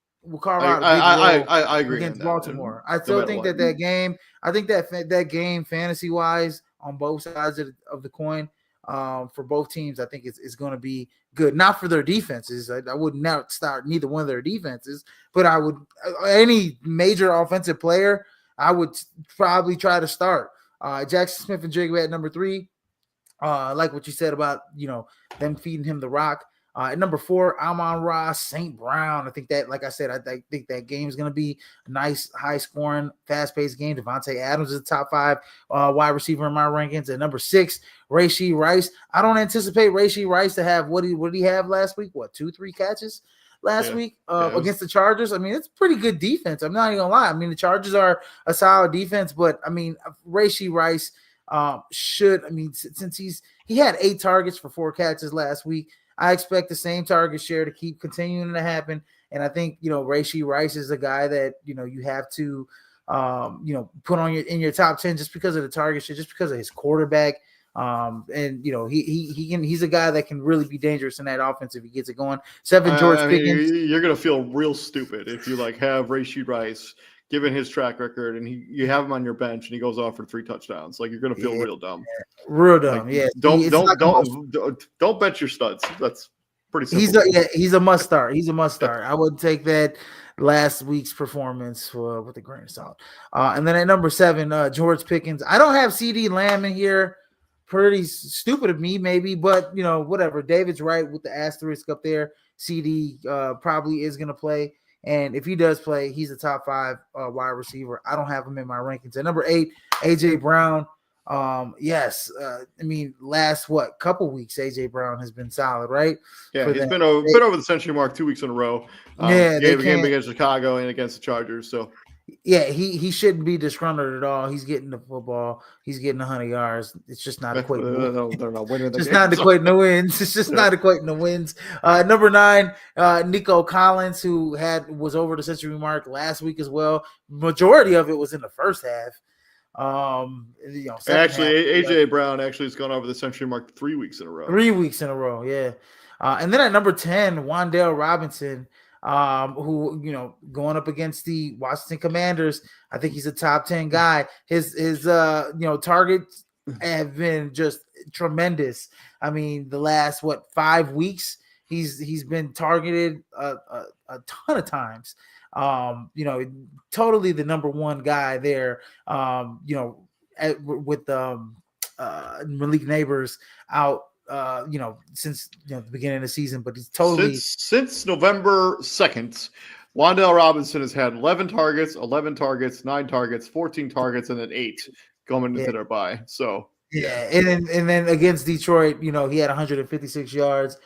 I agree against Baltimore. I still think that game. I think that game, fantasy wise, on both sides of the coin, for both teams, I think it's going to be good. Not for their defenses. I would not start neither one of their defenses, but I would any major offensive player, I would probably try to start. Jackson Smith-Njigba at number 3. Like what you said about them feeding him the rock. At number 4, Amon-Ra St. Brown. I think that, like I said, I think that game is going to be a nice, high-scoring, fast-paced game. Devontae Adams is the top 5 wide receiver in my rankings. At number 6, Rashee Rice. I don't anticipate Rashee Rice to have what did he have last week? 2-3 catches last week against the Chargers? I mean, it's pretty good defense. I'm not even going to lie. I mean, the Chargers are a solid defense, but, I mean, Rashee Rice since he had 8 targets for 4 catches last week, I expect the same target share to keep continuing to happen. And I think, Rashee Rice is a guy that, you have to, put on in your top 10 just because of the target share, just because of his quarterback. He's a guy that can really be dangerous in that offense if he gets it going. 7, George Pickens. You're going to feel real stupid if you have Rashee Rice, given his track record, and you have him on your bench and he goes off for 3 touchdowns. You're going to feel real dumb. Real dumb. Don't bet your studs. That's pretty simple. He's a must start. He's a must start. I would take that last week's performance with a grain of salt. And then at number 7, George Pickens. I don't have CD Lamb in here. Pretty stupid of me, maybe, but whatever. David's right with the asterisk up there. CD probably is going to play. And if he does play, he's a top 5 wide receiver. I don't have him in my rankings. At number 8, AJ Brown. Last couple weeks, AJ Brown has been solid, right? Yeah, he's been over the century mark 2 weeks in a row. Game against Chicago and against the Chargers. So yeah, he shouldn't be disgruntled at all. He's getting the football. He's getting 100 yards. It's just not equating. They're not winning the game. Not equating the wins. It's just not equating the wins. Number 9, Nico Collins, who was over the century mark last week as well. Majority of it was in the first half. AJ Brown actually has gone over the century mark 3 weeks in a row. 3 weeks in a row, yeah. And then at number 10, Wan'Dale Robinson. Who going up against the Washington Commanders, I think he's a top 10 guy. His targets have been just tremendous. I mean, the last 5 weeks he's been targeted a ton of times. Totally the number 1 guy there. With Malik Neighbors out. Since the beginning of the season, but he's totally since November 2nd. Wan'Dale Robinson has had 11 targets, 9 targets, 14 targets, and then 8 going into their bye. So and then against Detroit, he had 156 yards.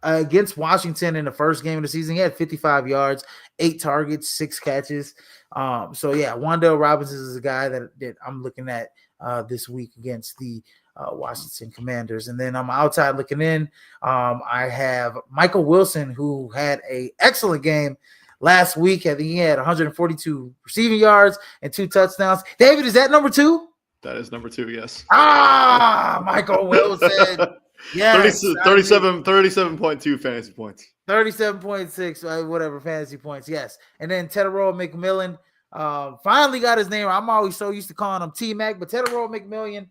Against Washington in the first game of the season, he had 55 yards, 8 targets, 6 catches. Wan'Dale Robinson is a guy that I'm looking at this week against the Washington Commanders. And then I'm outside looking in. I have Michael Wilson, who had an excellent game last week. I think he had 142 receiving yards and 2 touchdowns. David, is that number 2? That is number 2, yes. Michael Wilson. Yes. 37.2 fantasy points. 37.6, whatever, fantasy points, yes. And then Tedero McMillan finally got his name. I'm always so used to calling him T-Mac, but Tedero McMillan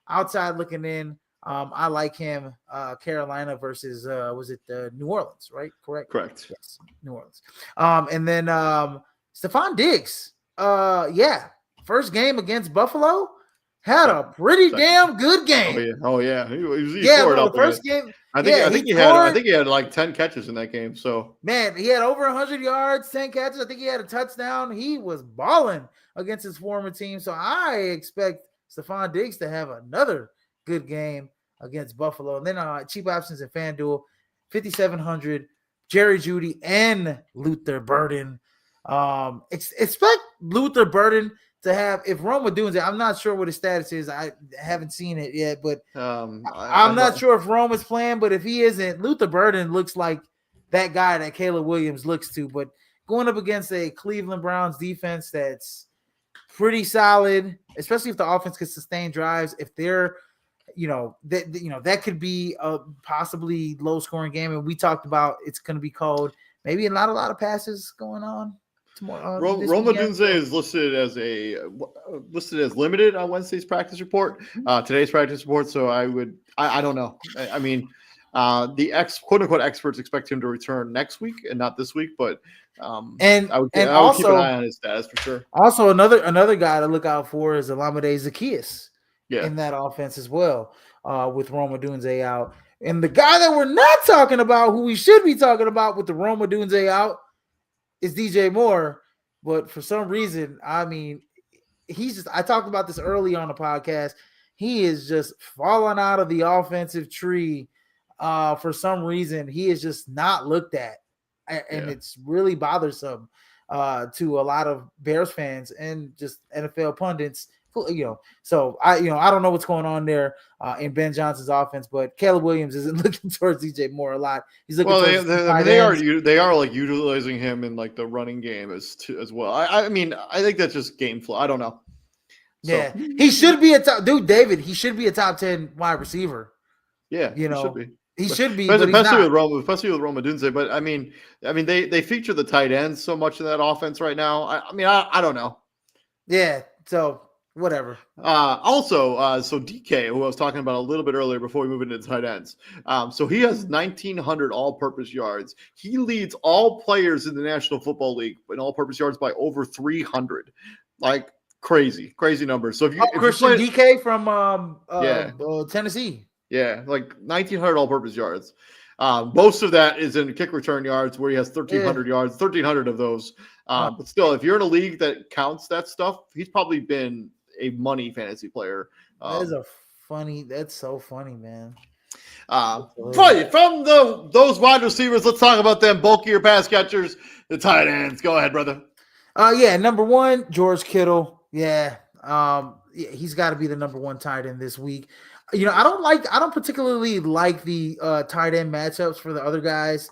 outside looking in. I like him. Carolina versus was it New Orleans, right? Correct. Yes, New Orleans. And then Stephon Diggs. First game against Buffalo had a pretty damn good game. Oh yeah. He the first game. I think he had like 10 catches in that game. So man, he had over 100 yards, 10 catches. I think he had a touchdown. He was balling against his former team. So I expect Stephon Diggs to have another good game against Buffalo. And then cheap options in FanDuel, 5,700, Jerry Jeudy and Luther Burden. Expect Luther Burden to have, if Rome Odunze, I'm not sure what his status is. I haven't seen it yet, but I'm not sure if Rome is playing, but if he isn't, Luther Burden looks like that guy that Caleb Williams looks to. But going up against a Cleveland Browns defense that's pretty solid, especially if the offense can sustain drives, if they're, that could be a possibly low scoring game. And we talked about it's going to be cold, maybe not a lot of passes going on. Rome Odunze is listed as limited on Wednesday's practice report, today's practice report. So I don't know. I mean, the quote unquote experts expect him to return next week and not this week, but I would keep an eye on his status for sure. Also, another guy to look out for is Olamide Zaccheaus in that offense as well, with Rome Odunze out. And the guy that we're not talking about, who we should be talking about with the Rome Odunze out, is DJ Moore. But for some reason, I mean, I talked about this early on the podcast. He is just falling out of the offensive tree. For some reason, he is just not looked at. And it's really bothersome to a lot of Bears fans and just NFL pundits. So I don't know what's going on there in Ben Johnson's offense, but Caleb Williams isn't looking towards DJ Moore a lot. He's looking they are like utilizing him in like the running game as well. I mean, I think that's just game flow. I don't know. Yeah, he should be a top dude, David. He should be a top 10 wide receiver. Yeah, he should be. He should be, especially with Rome Odunze. But I mean, they feature the tight ends so much in that offense right now. I don't know. Yeah, so whatever. So DK, who I was talking about a little bit earlier before we move into the tight ends. So he has 1,900 all-purpose yards. He leads all players in the National Football League in all-purpose yards by over 300. Like crazy numbers. So if Christian DK from Tennessee. Yeah, like 1,900 all-purpose yards. Most of that is in kick return yards, where he has 1,300 yards, 1,300 of those. But still, if you're in a league that counts that stuff, he's probably been a money fantasy player. That's so funny, man. But from those wide receivers, let's talk about them bulkier pass catchers, the tight ends. Go ahead, brother. Number 1, George Kittle. Yeah, he's got to be the number 1 tight end this week. I don't particularly like the tight end matchups for the other guys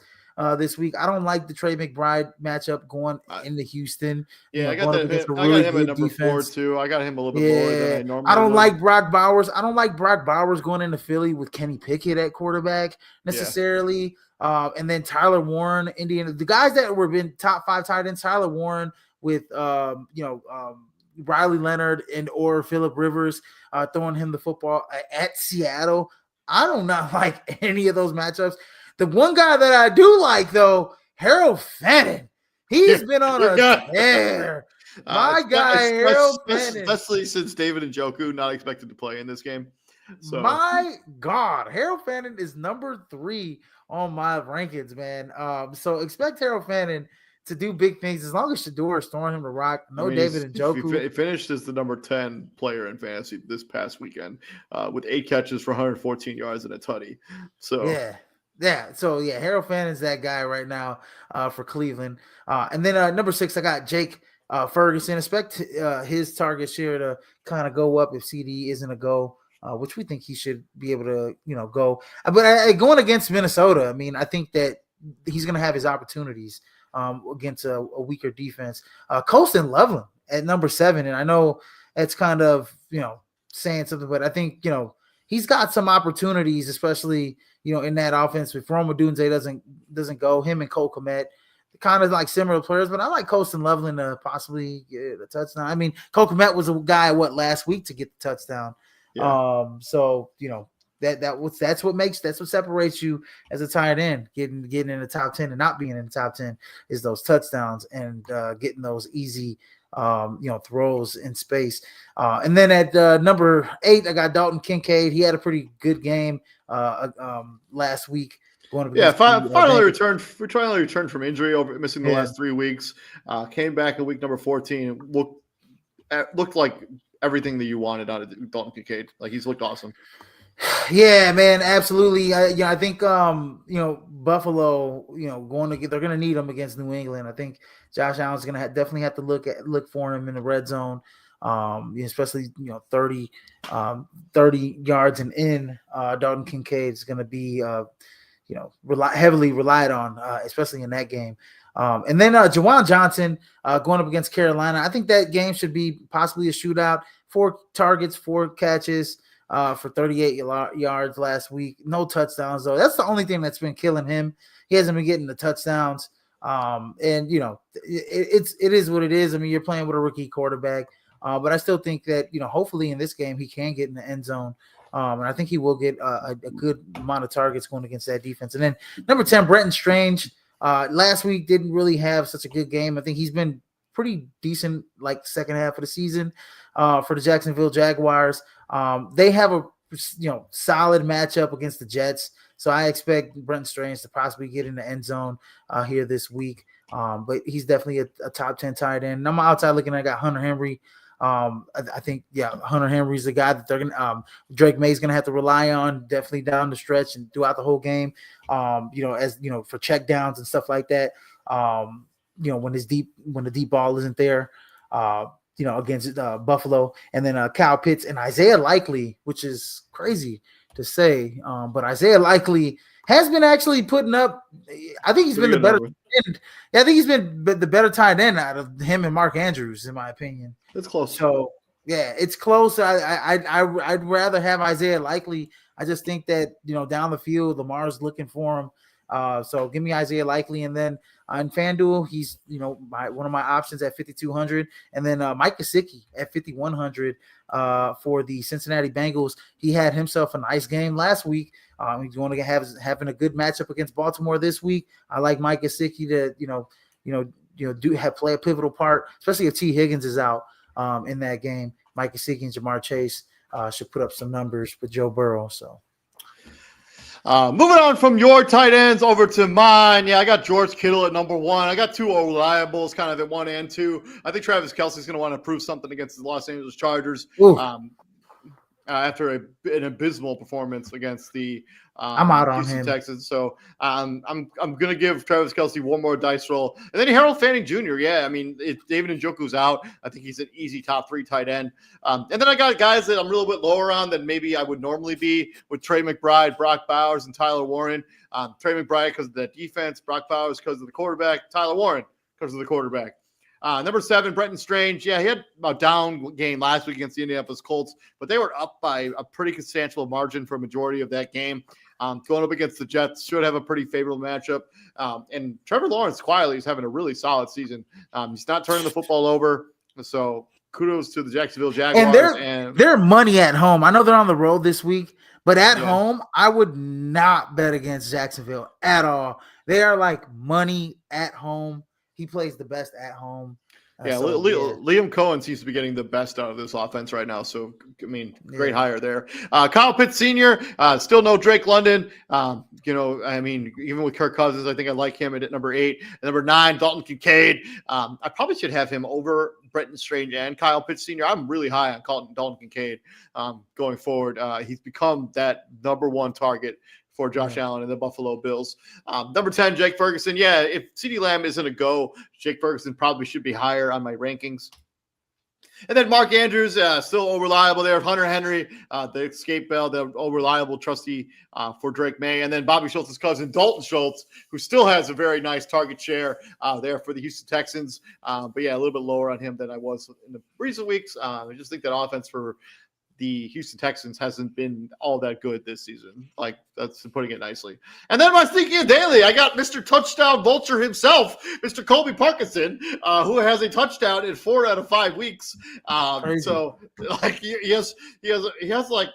this week. I don't like the Trey McBride matchup going into Houston. Yeah, I got him at number 4 too. I got him a little bit lower than I normally. I don't like Brock Bowers. I don't like Brock Bowers going into Philly with Kenny Pickett at quarterback necessarily. And then Tyler Warren, Indiana. The guys that were been top 5 tight ends, Tyler Warren with Riley Leonard and or Phillip Rivers throwing him the football at Seattle. I do not like any of those matchups. The one guy that I do like, though, Harold Fannin. He's been on a tear. My guy, Harold Fannin. Especially since David Njoku not expected to play in this game. So. My God, Harold Fannin is number 3 on my rankings, man. So expect Harold Fannin to do big things as long as Shador is throwing him the rock. No, David Njoku. He finished as the number 10 player in fantasy this past weekend with 8 catches for 114 yards and a tutty. So yeah. So yeah, Harold Fannin's that guy right now for Cleveland. And then number 6, I got Jake Ferguson. Expect his target share to kind of go up if CD isn't a go. Which we think he should be able to, go. But going against Minnesota, I mean, I think that he's going to have his opportunities against a weaker defense. Colston Loveland at number 7, and I know it's kind of, saying something, but I think, he's got some opportunities, especially, in that offense. If Roma Dunze doesn't go, him and Cole Kmet, kind of like similar players, but I like Colston Loveland to possibly get a touchdown. I mean, Cole Kmet was a guy, last week to get the touchdown. Yeah. So that's what separates you as a tight end, getting in the top 10 and not being in the top 10 is those touchdowns and getting those easy throws in space. And then at number 8, I got Dalton Kincaid. He had a pretty good game last week. Finally returned from injury over missing the last 3 weeks. Came back in week number 14. Looked like everything that you wanted out of Dalton Kincaid. Like, he's looked awesome. Yeah, man, absolutely. I think Buffalo, they're gonna need him against New England. I think Josh Allen's gonna definitely have to look for him in the red zone, especially 30 yards and in. Dalton Kincaid is gonna be heavily relied on, especially in that game. And then Jawan Johnson going up against Carolina. I think that game should be possibly a shootout. 4 targets, 4 catches for 38 yards last week. No touchdowns, though. That's the only thing that's been killing him. He hasn't been getting the touchdowns. And, it is what it is. I mean, you're playing with a rookie quarterback. But I still think that, hopefully in this game he can get in the end zone. And I think he will get a good amount of targets going against that defense. And then number 10, Brenton Strange. Last week didn't really have such a good game. I think he's been pretty decent, like second half of the season for the Jacksonville Jaguars. They have a solid matchup against the Jets, so I expect Brenton Strange to possibly get in the end zone here this week. But he's definitely a top 10 tight end. And I'm outside looking. I got Hunter Henry. I think Hunter Henry's the guy that they're gonna Drake May's gonna have to rely on definitely down the stretch and throughout the whole game. For check downs and stuff like that. When the deep ball isn't there. Against Buffalo, and then Kyle Pitts and Isaiah Likely, which is crazy to say, but Isaiah Likely has been actually putting up. I think he's been the better end. Yeah, I think he's been the better tight end out of him and Mark Andrews, in my opinion. It's close. So yeah, it's close. I'd rather have Isaiah Likely. I just think that down the field, Lamar's looking for him. So give me Isaiah Likely, and then on FanDuel, he's one of my options at 5,200, and then Mike Gesicki at 5,100 for the Cincinnati Bengals. He had himself a nice game last week. He's going to having a good matchup against Baltimore this week. I like Mike Gesicki to play a pivotal part, especially if T. Higgins is out in that game. Mike Gesicki and Jamar Chase should put up some numbers with Joe Burrow. So. Moving on from your tight ends over to mine. Yeah, I got George Kittle at number 1. I got 2 reliables kind of at 1 and 2. I think Travis Kelce's going to want to prove something against the Los Angeles Chargers after an abysmal performance against the I'm out on him. Texans. So I'm going to give Travis Kelce one more dice roll. And then Harold Fanning Jr. Yeah, I mean, if David Njoku's out, I think he's an easy top 3 tight end. And then I got guys that I'm a little bit lower on than maybe I would normally be with Trey McBride, Brock Bowers, and Tyler Warren. Trey McBride because of the defense, Brock Bowers because of the quarterback, Tyler Warren because of the quarterback. Number 7, Brenton Strange. Yeah, he had a down game last week against the Indianapolis Colts, but they were up by a pretty substantial margin for a majority of that game. Going up against the Jets should have a pretty favorable matchup. And Trevor Lawrence quietly is having a really solid season. He's not turning the football over. So kudos to the Jacksonville Jaguars. And they're money at home. I know they're on the road this week, but at home, I would not bet against Jacksonville at all. They are like money at home. He plays the best at home. Yeah, So, Liam Cohen seems to be getting the best out of this offense right now. So, I mean, great yeah. hire there. Kyle Pitts Sr., still no Drake London. I mean, even with Kirk Cousins, I think I like him at number 8. And number 9, Dalton Kincaid. I probably should have him over Brenton Strange and Kyle Pitts Sr. I'm really high on Dalton Kincaid going forward. He's become that number 1 target for Josh Allen and the Buffalo Bills. Number 10, Jake Ferguson. Yeah, if CeeDee Lamb isn't a go, Jake Ferguson probably should be higher on my rankings. And then Mark Andrews, still reliable there. Hunter Henry, the escape bell, the reliable trustee for Drake May. And then Bobby Schultz's cousin, Dalton Schultz, who still has a very nice target share there for the Houston Texans. But yeah, a little bit lower on him than I was in the recent weeks. I just think that offense for the Houston Texans hasn't been all that good this season. Like, that's putting it nicely. And then my sneaky daily, I got Mr. Touchdown Vulture himself, Mr. Colby Parkinson, who has a touchdown in 4 out of 5 weeks. So like he has like,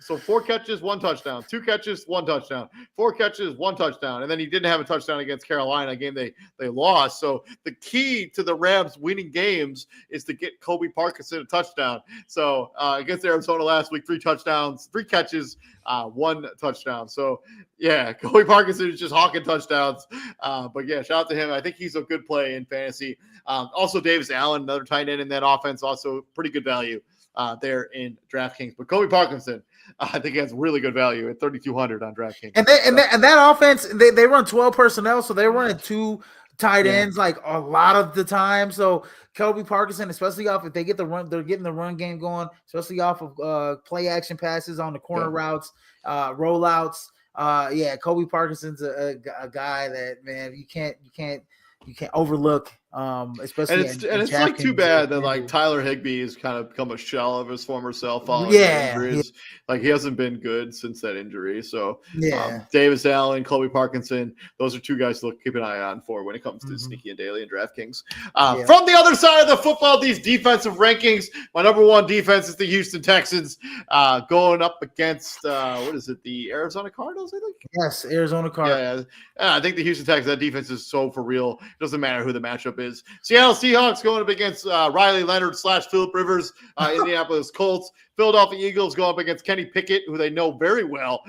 so 4 catches, 1 touchdown, 2 catches, 1 touchdown, 4 catches, 1 touchdown. And then he didn't have a touchdown against Carolina, a game they lost. So the key to the Rams winning games is to get Colby Parkinson a touchdown. So against Arizona last week, 3 touchdowns, 3 catches, 1 touchdown. So yeah, Colby Parkinson is just hawking touchdowns. But yeah, shout out to him. I think he's a good play in fantasy. Also Davis Allen, another tight end in that offense, also pretty good value there in DraftKings. But Colby Parkinson, I think he has really good value at 3,200 on DraftKings. And that offense, they run 12 personnel, so they're running 2 tight ends like a lot of the time. So Colby Parkinson, especially off if they get the run, they're getting the run game going, especially off of play action passes on the corner routes, rollouts. Colby Parkinson's a guy that, man, you can't overlook. Especially it's like too bad that like Tyler Higbee has kind of become a shell of his former self following injuries. Like he hasn't been good since that injury. So Davis Allen, Colby Parkinson, those are 2 guys to keep an eye on for when it comes to Sneaky and Daily and DraftKings. From the other side of the football, these defensive rankings, my number 1 defense is the Houston Texans, going up against the Arizona Cardinals, I think? Yes, Arizona Cardinals. I think the Houston Texans, that defense is so for real. It doesn't matter who the matchup is. Seattle Seahawks going up against Riley Leonard / Phillip Rivers, Indianapolis Colts. Philadelphia Eagles going up against Kenny Pickett, who they know very well,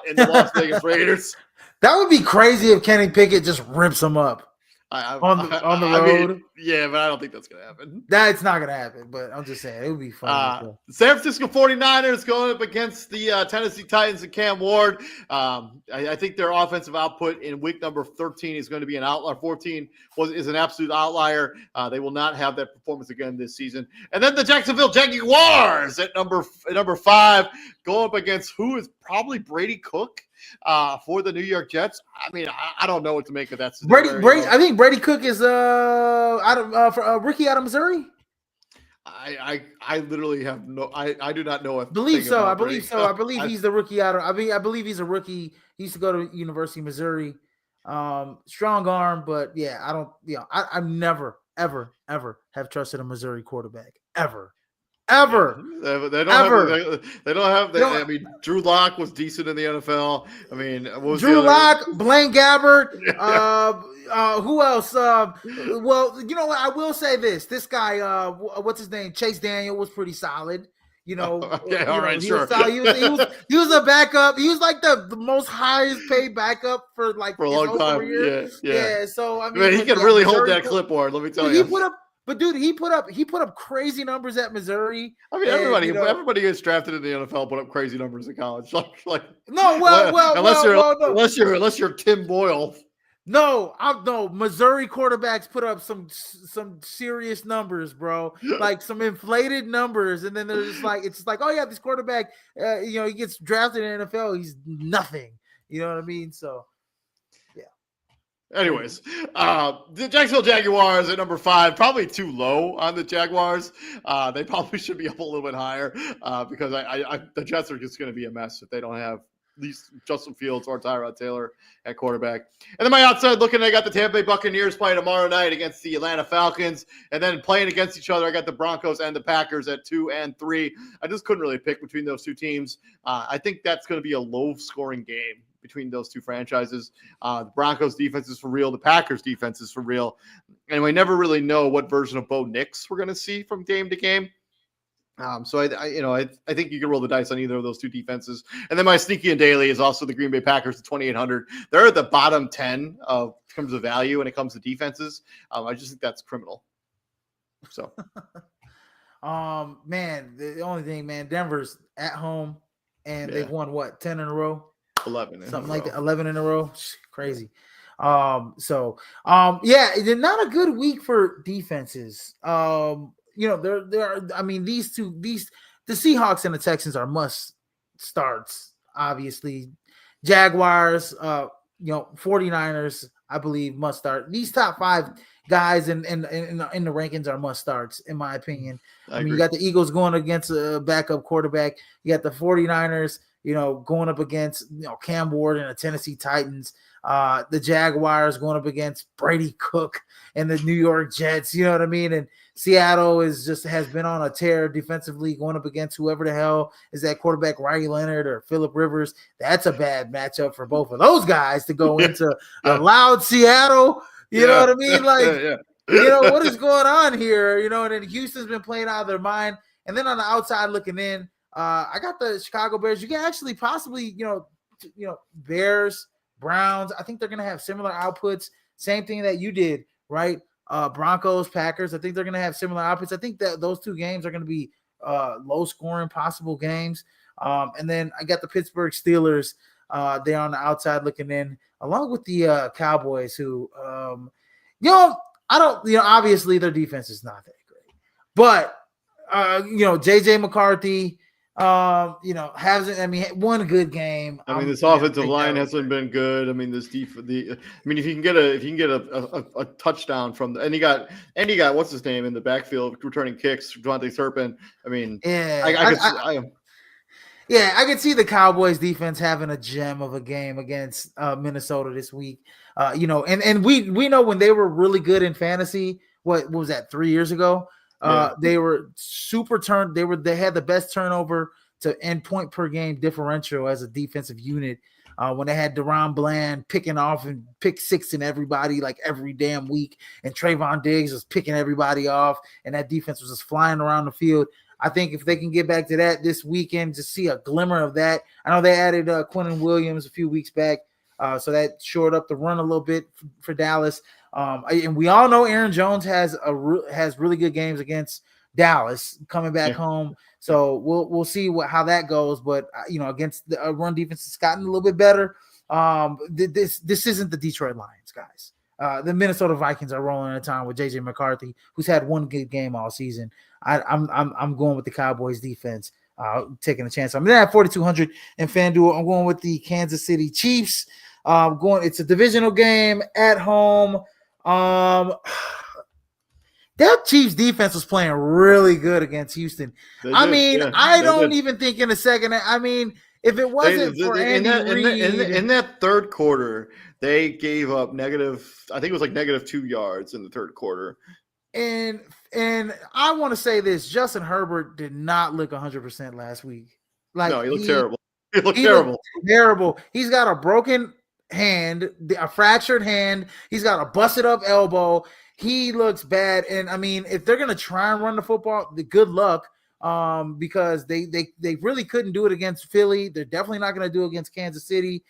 in the Las Vegas Raiders. That would be crazy if Kenny Pickett just rips them up on the road. Mean, yeah, but I don't think that's going to happen. That's not going to happen, but I'm just saying it would be fun. San Francisco 49ers going up against the Tennessee Titans and Cam Ward. I think their offensive output in week number 13 is going to be an outlier. 14 is an absolute outlier. They will not have that performance again this season. And then the Jacksonville Jaguars at number 5 going up against who is probably Brady Cook for the New York Jets. I mean, I don't know what to make of that. Brady. I think Brady Cook is rookie out of Missouri. I literally have no. I do not know. I believe so. I believe he's the rookie out of. I believe he's a rookie. He used to go to University of Missouri. Strong arm, but yeah, I don't. I've never ever have trusted a Missouri quarterback ever. They don't have. I mean, Drew Lock was decent in the NFL. I mean, Drew Lock, Blaine Gabbert. Who else? Well, you know what? I will say this. This guy, what's his name? Chase Daniel was pretty solid. You know, sure. He was a backup. He was like the most highest paid backup for a long time. Yeah. So I mean, he can really hold that clipboard. Let me tell you. He put up crazy numbers at Missouri. I mean, everybody gets drafted in the NFL put up crazy numbers in college. Unless you're Tim Boyle. No, Missouri quarterbacks put up some serious numbers, bro. Like some inflated numbers, and then it's just like, oh yeah, this quarterback, he gets drafted in the NFL, he's nothing. You know what I mean? So. Anyways, the Jacksonville Jaguars at number 5, probably too low on the Jaguars. They probably should be up a little bit higher because the Jets are just going to be a mess if they don't have at least Justin Fields or Tyrod Taylor at quarterback. And then my outside looking, I got the Tampa Bay Buccaneers playing tomorrow night against the Atlanta Falcons. And then playing against each other, I got the Broncos and the Packers at 2 and 3. I just couldn't really pick between those 2 teams. I think that's going to be a low-scoring game between those two franchises. The Broncos defense is for real. The Packers defense is for real. And we never really know what version of Bo Nix we're going to see from game to game. So I think you can roll the dice on either of those two defenses. And then my sneaky and daily is also the Green Bay Packers at 2,800. They're at the bottom 10 of in terms of value when it comes to defenses. I just think that's criminal. So, man, the only thing, man, Denver's at home and they've won what, 10 in a row? 11, something like that. 11 in a row. Crazy. Yeah, not a good week for defenses. There are, I mean, the Seahawks and the Texans are must starts, obviously. Jaguars, 49ers, I believe, must start. These top 5 guys in the rankings are must starts, in my opinion. I mean, you got the Eagles going against a backup quarterback. You got the 49ers, going up against, Cam Ward and the Tennessee Titans. The Jaguars going up against Brady Cook and the New York Jets, you know what I mean? And Seattle has been on a tear defensively, going up against whoever the hell is that quarterback, Riley Leonard or Phillip Rivers. That's a bad matchup for both of those guys to go into a loud Seattle. You know what I mean? Like, what is going on here? And then Houston's been playing out of their mind. And then on the outside looking in, I got the Chicago Bears. You can actually possibly, Bears, Browns. I think they're going to have similar outputs. Same thing that you did, right? Broncos, Packers. I think they're going to have similar outputs. I think that those two games are going to be low scoring possible games. And then I got the Pittsburgh Steelers. They're on the outside looking in, along with the Cowboys, who, obviously their defense is not that great, but JJ McCarthy, one good game. This offensive line hasn't been good. I mean, if you can get a touchdown from and you got what's his name in the backfield returning kicks, Devontae Turpin. I mean, I could see the Cowboys defense having a gem of a game against Minnesota this week. And we know when they were really good in fantasy, what was that, 3 years ago? They were they had the best turnover to end point per game differential as a defensive unit. When they had Deron Bland picking off and pick six in everybody like every damn week, and Trayvon Diggs was picking everybody off, and that defense was just flying around the field. I think if they can get back to that this weekend, just see a glimmer of that. I know they added Quinnen Williams a few weeks back, so that shored up the run a little bit for Dallas. And we all know Aaron Jones has really good games against Dallas coming back home. So we'll see how that goes. But against the run defense, it's gotten a little bit better. This isn't the Detroit Lions, guys. The Minnesota Vikings are rolling in a time with JJ McCarthy, who's had one good game all season. I'm going with the Cowboys defense, taking a chance. I'm there at 4,200 in FanDuel. I'm going with the Kansas City Chiefs. It's a divisional game at home. That Chiefs defense was playing really good against Houston. I don't even think in a second. I mean, if it wasn't for Andy Reid in that third quarter, they gave up negative. I think it was like -2 yards in the third quarter. And I want to say this: Justin Herbert did not look 100% last week. No, he looked terrible. He looked terrible. Terrible. He's got a broken hand, a fractured hand. He's got a busted up elbow. He looks bad. And I mean, if they're gonna try and run the football, good luck. Because they really couldn't do it against Philly. They're definitely not gonna do it against Kansas City.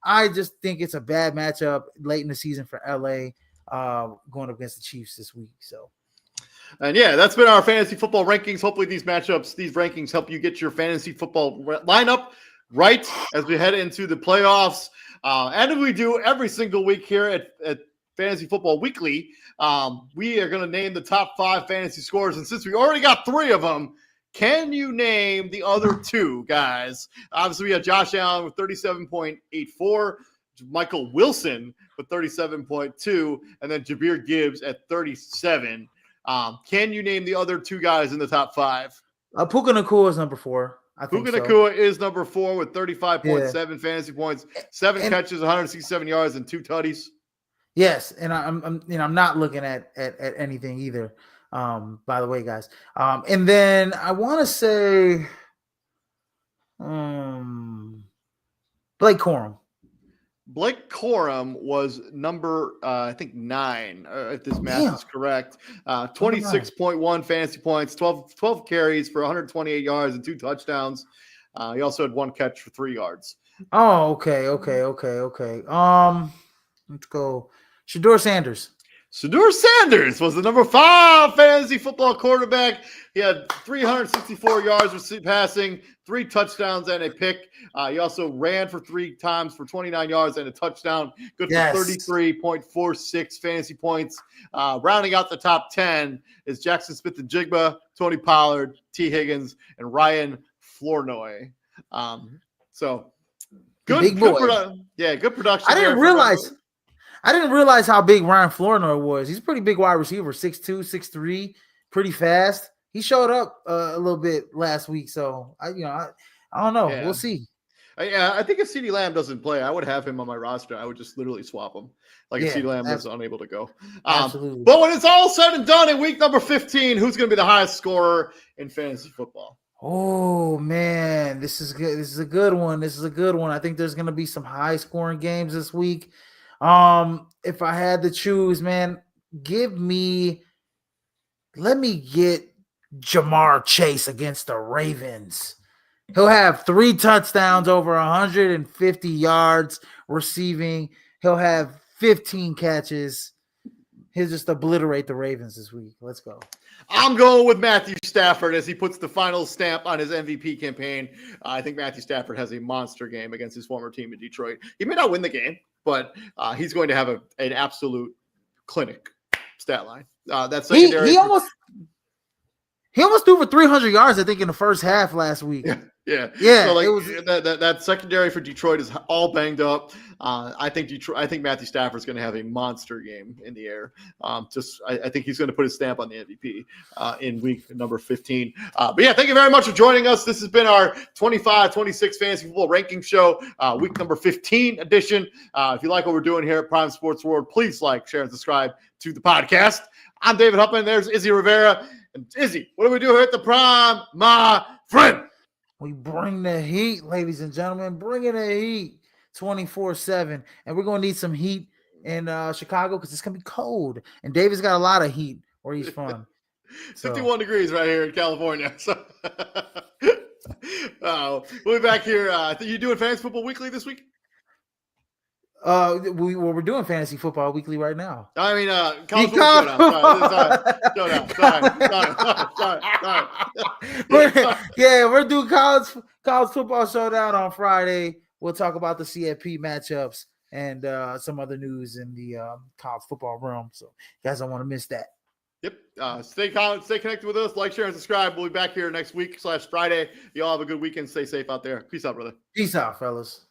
I just think it's a bad matchup late in the season for LA, going up against the Chiefs this week. So. And that's been our fantasy football rankings. Hopefully these rankings help you get your fantasy football lineup right as we head into the playoffs. And we do every single week here at Fantasy Football Weekly. We are going to name the top 5 fantasy scorers. And since we already got 3 of them, can you name the other 2 guys? Obviously, we have Josh Allen with 37.84, Michael Wilson with 37.2, and then Jahmyr Gibbs at 37. Can you name the other 2 guys in the top 5? Puka Nacua is number 4. Puka Nacua is number 4 with 35.7 fantasy points, 7 catches, 167 yards, and 2 tutties. Yes, and I'm not looking at anything either. By the way, guys. And then I want to say Blake Corum. Blake Corum was number, I think 9, if this math is correct. 26.1 fantasy points, 12 carries for 128 yards and 2 touchdowns. He also had 1 catch for 3 yards. Oh, okay. Let's go. Shedeur Sanders. Shedeur Sanders was the number 5 fantasy football quarterback. He had 364 yards passing, 3 touchdowns, and a pick. He also ran for 3 times for 29 yards and a touchdown. Good for 33.46 fantasy points. Rounding out the top 10 is Jackson Smith-Njigba, Tony Pollard, T. Higgins, and Ryan Flournoy. So good, big boy. Good production. I didn't realize how big Ryan Flournoy was. He's a pretty big wide receiver, 6'2", 6'3", pretty fast. He showed up a little bit last week, so I don't know. Yeah. We'll see. I think if CeeDee Lamb doesn't play, I would have him on my roster. I would just literally swap him. If CeeDee Lamb was unable to go. Absolutely. But when it's all said and done in week number 15, who's going to be the highest scorer in fantasy football? Oh man, this is good. This is a good one. I think there's going to be some high scoring games this week. If I had to choose, man, let me get Jamar Chase against the Ravens. He'll have 3 touchdowns, over 150 yards receiving. He'll have 15 catches. He'll just obliterate the Ravens this week. Let's go. I'm going with Matthew Stafford as he puts the final stamp on his MVP campaign. I think Matthew Stafford has a monster game against his former team in Detroit. He may not win the game, but he's going to have an absolute clinic stat line. That's secondary. He almost threw for 300 yards, I think, in the first half last week. Yeah. So that secondary for Detroit is all banged up. I think Matthew Stafford's going to have a monster game in the air. I think he's going to put his stamp on the MVP in week number 15. But yeah, thank you very much for joining us. This has been our 25-26 fantasy football ranking show, week number 15 edition. If you like what we're doing here at Prime Sports World, please like, share, and subscribe to the podcast. I'm David Huppman. There's Izzy Rivera. And Izzy, what do we do here at the Prime, my friend? We bring the heat, ladies and gentlemen. Bringing the heat 24/7. And we're going to need some heat in Chicago because it's going to be cold. And David's got a lot of heat where he's from. 51 degrees right here in California. So we'll be back here. I think you're doing Fantasy Football Weekly this week? We're doing Fantasy Football Weekly right now. I mean, college Sorry. We're doing college football showdown on Friday. We'll talk about the CFP matchups and some other news in the college football realm. So you guys don't want to miss that. Yep. Stay connected with us. Like, share, and subscribe. We'll be back here next week /Friday. You all have a good weekend. Stay safe out there. Peace out, brother. Peace out, fellas.